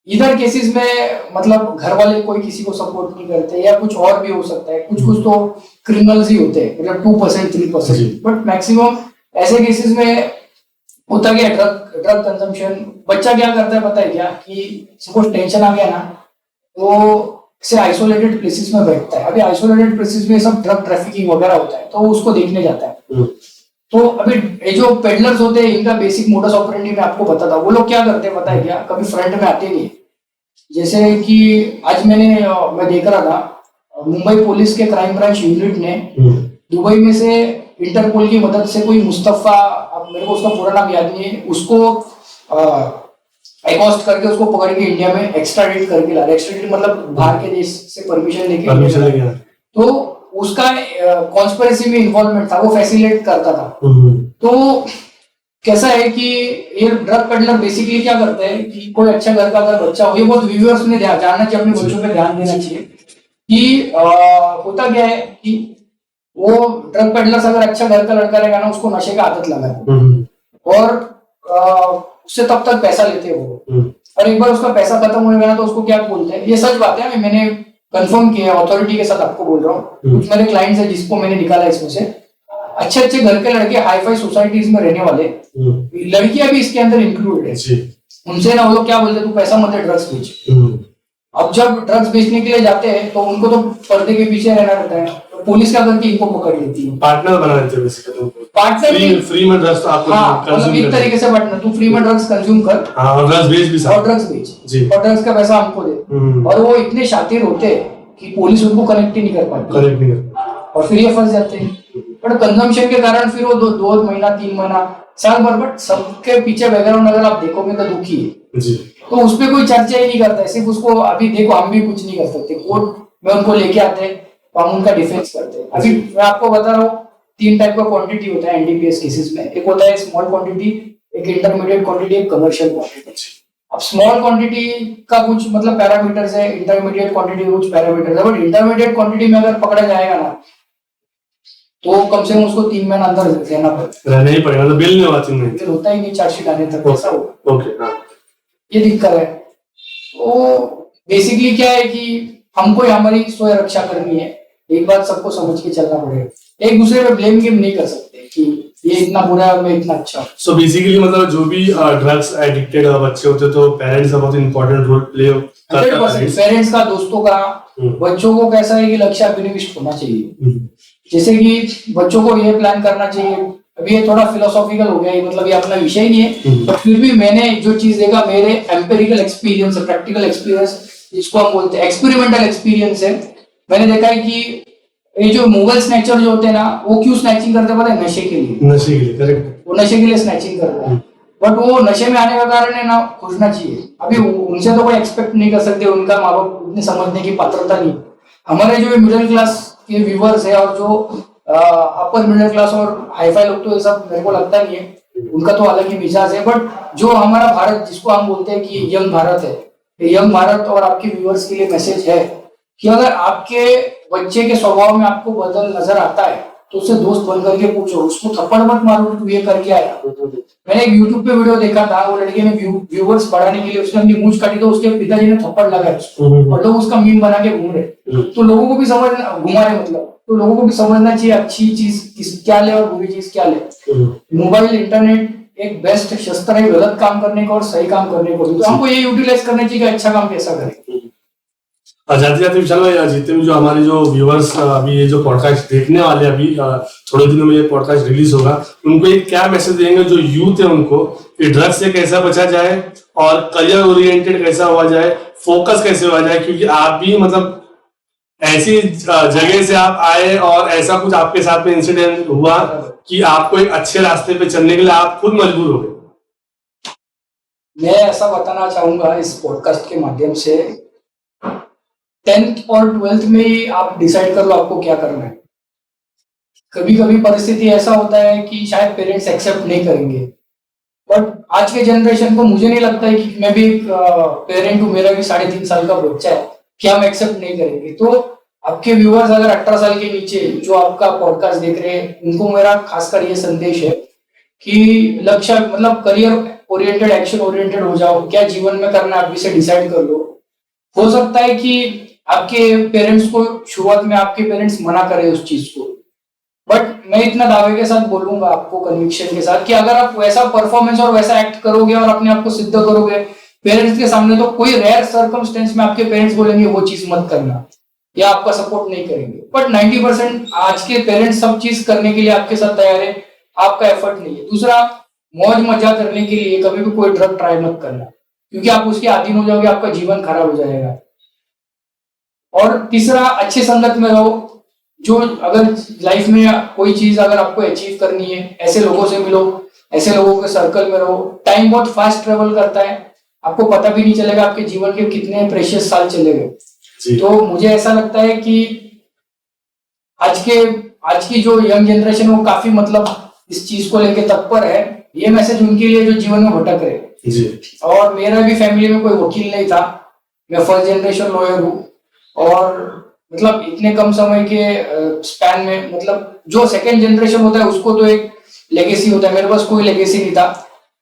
इधर केसेस में मतलब घर वाले कोई किसी को सपोर्ट नहीं करते, या कुछ और भी हो सकता है। कुछ तो क्रिमिनल्स ही होते हैं, मतलब 2% 3%, बट मैक्सिमम ऐसे केसेस में होता क्या, ड्रग कंजम्पशन। बच्चा क्या करता है पता है क्या, कि सपोज टेंशन आ गया ना, तो से आइसोलेटेड प्लेसेस में बैठता है। अभी आइसोलेटेड प्लेसेस में सब ड्रग ट्रैफिकिंग वगैरह होता है, तो उसको देखने जाता है। तो अभी ये जो पेडलर्स होते हैं, इनका बेसिक मोडस ऑपरेंडी मैं आपको बताता हूँ। वो लोग क्या करते हैं पता है क्या, कभी फ्रंट में आते नहीं। जैसे कि आज मैं देख रहा था, मुंबई पुलिस के क्राइम ब्रांच यूनिट ने दुबई में से इंटरपोल की मदद से कोई मुस्तफा, अब मेरे को उसका पूरा नाम याद नहीं है, उसको एक्ॉस्ट करके उसको पकड़ के इंडिया में एक्स्ट्राडिट करके ला रहे। एक्स्ट्राडिट मतलब बाहर के देश से परमिशन लेके। तो उसका कॉन्स्पिरेसी में इन्वॉल्वमेंट था, वो फैसिलिटेट करता था। तो कैसा है कि ये ड्रग पेडलर बेसिकली क्या करते हैं कि कोई अच्छा घर का अगर बच्चा हो, ये बहुत व्यूअर्स ने जानना चाहिए, अपने बच्चों पे ध्यान देना चाहिए कि होता क्या है कि वो ड्रग पेडलर्स अगर अच्छा घर का लड़का रहेगा ना, उसको नशे का आदत लगा है और उससे तब तक पैसा लेते हैं वो। और एक बार उसका पैसा खत्म हो गया ना, तो उसको क्या बोलते हैं, ये सच बात है, मैंने कंफर्म किया अथॉरिटी के साथ आपको बोल रहा हूँ। कुछ मेरे क्लाइंट्स है जिसको मैंने निकाला इसमें से, अच्छे अच्छे घर के लड़के हाई फाई सोसाइटीज में रहने वाले, लड़कियां भी इसके अंदर इंक्लूडेड है। उनसे ना वो लोग क्या बोलते हैं, तू पैसा मत दे, ड्रग्स बेच। अब जब ड्रग्स बेचने के लिए जाते हैं तो उनको तो पर्दे के पीछे रहना रहता है, तो पुलिस क्या करती है, इनको पकड़ लेती है, पार्टनर बना लेते हैं। पार्टनर फ्री में ड्रग्स आपको मतलब एक तरीके से पार्टनर, तू फ्री में ड्रग्स कंज्यूम कर और ड्रग्स बेच भी, और ड्रग्स बेच और ड्रग्स का पैसा हमको दे। और वो इतने शातिर होते हैं कि पुलिस उनको कनेक्ट ही नहीं कर पाती, और फिर ये फंस जाते हैं। बट कंजम्पशन के कारण फिर वो 2 महीना 3 महीना साल भर, बट सबके पीछे बैकग्राउंड अगर आप देखोगे तो दुखी है जी। तो उस पर कोई चर्चा ही नहीं करता है, सिर्फ उसको अभी देखो, हम भी कुछ नहीं कर सकते, कोर्ट में उनको लेके आते हैं तो हम उनका डिफेंस करते हैं। अभी मैं आपको बता रहा हूँ 3 टाइप का क्वांटिटी होता है एनडीपीएस केसेस में। एक होता है स्मॉल क्वांटिटी, एक इंटरमीडिएट क्वांटिटी, एक कमर्शियल क्वांटिटी। अब स्मॉल क्वांटिटी का कुछ मतलब पैरामीटर्स है, इंटरमीडिएट क्वांटिटी कुछ पैरामीटर्स है। बट इंटरमीडिएट क्वांटिटी में अगर पकड़ा जाएगा ना, तो कम से कम उसको 3 महीना अंदर रहना ही पड़ेगा, तो बिल नहीं होगा 3 महीने, बिल होता ही नहीं, चार्जशीट आने तक ऐसा होगा। ओके, ये दिक्कत है। तो बेसिकली क्या है कि हमको हमारी स्वयं रक्षा करनी है। एक बात सबको समझ के चलना पड़ेगा, एक दूसरे पे ब्लेम गेम नहीं कर सकते कि ये इतना बुरा है और मैं इतना अच्छा हूँ। सो बेसिकली मतलब जो भी ड्रग्स एडिक्टेड बच्चे होते हैं तो पेरेंट्स का बहुत इंपॉर्टेंट रोल प्ले करता है। 100% पेरेंट्स का, दोस्तों का, बच्चों को कैसा है कि लक्ष्य अभिनिविष्ट होना चाहिए। जैसे कि बच्चों को ये प्लान करना चाहिए, अभी ये थोड़ा फिलोसॉफिकल हो गया है, मतलब ये अपना विषय ही नहीं है, बट फिर भी मैंने जो चीज देखा, मेरे एम्पेरिकल एक्सपीरियंस है, प्रैक्टिकल एक्सपीरियंस जिसको हम बोलते हैं, एक्सपेरिमेंटल एक्सपीरियंस है। मैंने देखा है कि ये जो मोबाइल स्नैचर जो होते हैं ना, वो क्यों स्नैचिंग करते हैं पता है? नशे के लिए। नशे के लिए, करेक्ट। वो नशे के लिए स्नैचिंग करते हैं, बट वो नशे में आने का कारण है ना खोजना चाहिए। अभी उनसे तो कोई एक्सपेक्ट नहीं कर सकते, उनका माँ बाप उतने समझने की पात्रता नहीं। हमारे जो मिडिल क्लास के व्यूवर्स है और जो अपर मिडिल क्लास और हाईफाई लोग, तो ये सब मेरे को लगता नहीं है, उनका तो अलग ही मिजाज है। बट जो हमारा भारत जिसको हम बोलते हैं कि यंग भारत है, यंग भारत और आपके व्यूअर्स के लिए मैसेज है कि अगर आपके बच्चे के स्वभाव में आपको बदल नजर आता है तो उससे दोस्त बन करके पूछो, उसको थप्पड़ मत मारो तू ये करके आया। मैंने एक यूट्यूब पे वीडियो देखा था, वो लड़के ने व्यूवर्स बढ़ाने के लिए उसने अपनी मूंछ काटी तो उसके पिताजी ने थप्पड़ लगाया उसको, और लोग उसका मीम बना के घूम रहे। तो लोगों को भी समझना, घुमा रहे मतलब, तो लोगों को भी समझना चाहिए अच्छी चीज क्या ले और बुरी चीज क्या ले। मोबाइल इंटरनेट एक बेस्ट शस्त्र है गलत काम करने का और सही काम करने को, तो हमको ये यूटिलाइज करना चाहिए कि अच्छा काम कैसा करें। जाते जाते विशाल भाई, जितने भी जो हमारे जो व्यूअर्स अभी ये जो पॉडकास्ट देखने वाले, अभी थोड़े दिनों में ये पॉडकास्ट रिलीज होगा, उनको एक क्या मैसेज देंगे जो यूथ है उनको, कि ड्रग्स से कैसा बचा जाए और करियर ओरिएंटेड कैसा हुआ जाए, फोकस कैसे हुआ जाए? क्योंकि आप भी मतलब ऐसी जगह से आप आए और ऐसा कुछ आपके साथ में इंसिडेंट हुआ कि आपको एक अच्छे रास्ते पे चलने के लिए आप खुद मजबूर हो गए। मैं ऐसा बताना चाहूंगा इस पॉडकास्ट के माध्यम से, 10th और 12th में ही आप डिसाइड कर लो आपको क्या करना है। कभी कभी परिस्थिति ऐसा होता है कि शायद पेरेंट्स एक्सेप्ट नहीं करेंगे, बट आज के जनरेशन को मुझे नहीं लगता है कि मैं भी एक पेरेंट हूँ, मेरा भी 3.5 साल का बच्चा है, कि हम एक्सेप्ट नहीं करेंगे। तो आपके व्यूअर्स अगर 18 साल के नीचे जो आपका पॉडकास्ट देख रहे हैं, उनको मेरा खासकर ये संदेश है कि लक्ष्य मतलब करियर ओरिएंटेड, एक्शन ओरिएंटेड हो जाओ, क्या जीवन में करना है अभी से डिसाइड कर लो। हो सकता है कि आपके पेरेंट्स को शुरुआत में आपके पेरेंट्स मना करें उस चीज को, बट मैं इतना दावे के साथ बोलूंगा आपको, कन्विक्शन के साथ, कि अगर आप वैसा परफॉर्मेंस और वैसा एक्ट करोगे और अपने आप को सिद्ध करोगे पेरेंट्स के सामने, तो कोई रेयर सर्कमस्टेंस में आपके पेरेंट्स बोलेंगे वो चीज मत करना या आपका सपोर्ट नहीं करेंगे। बट 90% आज के पेरेंट्स सब चीज करने के लिए आपके साथ तैयार है, आपका एफर्ट नहीं है। दूसरा, मौज मजा करने के लिए कभी भी कोई ड्रग ट्राई मत करना, क्योंकि आप उसके अधीन हो जाओगे, आपका जीवन खराब हो जाएगा। और तीसरा, अच्छी संगत में रहो। जो अगर लाइफ में कोई चीज अगर आपको अचीव करनी है, ऐसे लोगों से मिलो, ऐसे लोगों के सर्कल में रहो। टाइम बहुत फास्ट ट्रेवल करता है, आपको पता भी नहीं चलेगा आपके जीवन के कितने प्रेशियस साल चले गए। तो मुझे ऐसा लगता है कि आज की जो यंग जनरेशन वो काफी मतलब इस चीज को लेके तत्पर है। ये मैसेज उनके लिए जो जीवन में भटक रहे जी। और मेरा भी फैमिली में कोई वकील नहीं था, मैं फर्स्ट जनरेशन लॉयर हूँ, और मतलब इतने कम समय के स्पैन में, मतलब जो सेकंड जनरेशन होता है उसको तो एक लेगेसी होता है, मेरे पास कोई लेगेसी नहीं था।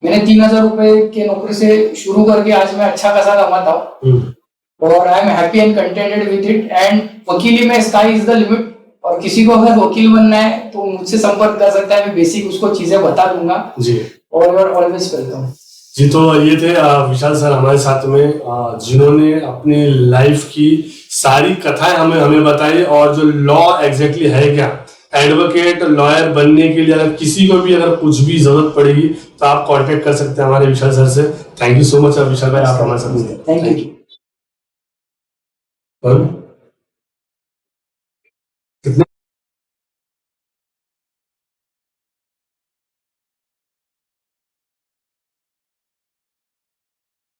मैंने 3,000 रुपए के नौकरी से शुरू करके आज मैं अच्छा खासा कमाता हूँ, और I am happy and contented with it. And वकीली में स्काई इज द लिमिट, और किसी को अगर वकील बनना है तो मुझसे संपर्क कर सकता है, मैं बेसिक उसको चीजें बता दूंगा जी। और यू आर ऑलवेज वेलकम जी। तो ये थे विशाल सर हमारे साथ में, जिन्होंने अपनी लाइफ की सारी कथाएं हमें बताई, और जो लॉ एग्जैक्टली है क्या, एडवोकेट लॉयर बनने के लिए अगर किसी को भी अगर कुछ भी जरूरत पड़ेगी तो आप कांटेक्ट कर सकते हैं हमारे विशाल सर से। थैंक यू सो मच विशाल भाई, आप हमारे साथ में। Thank you.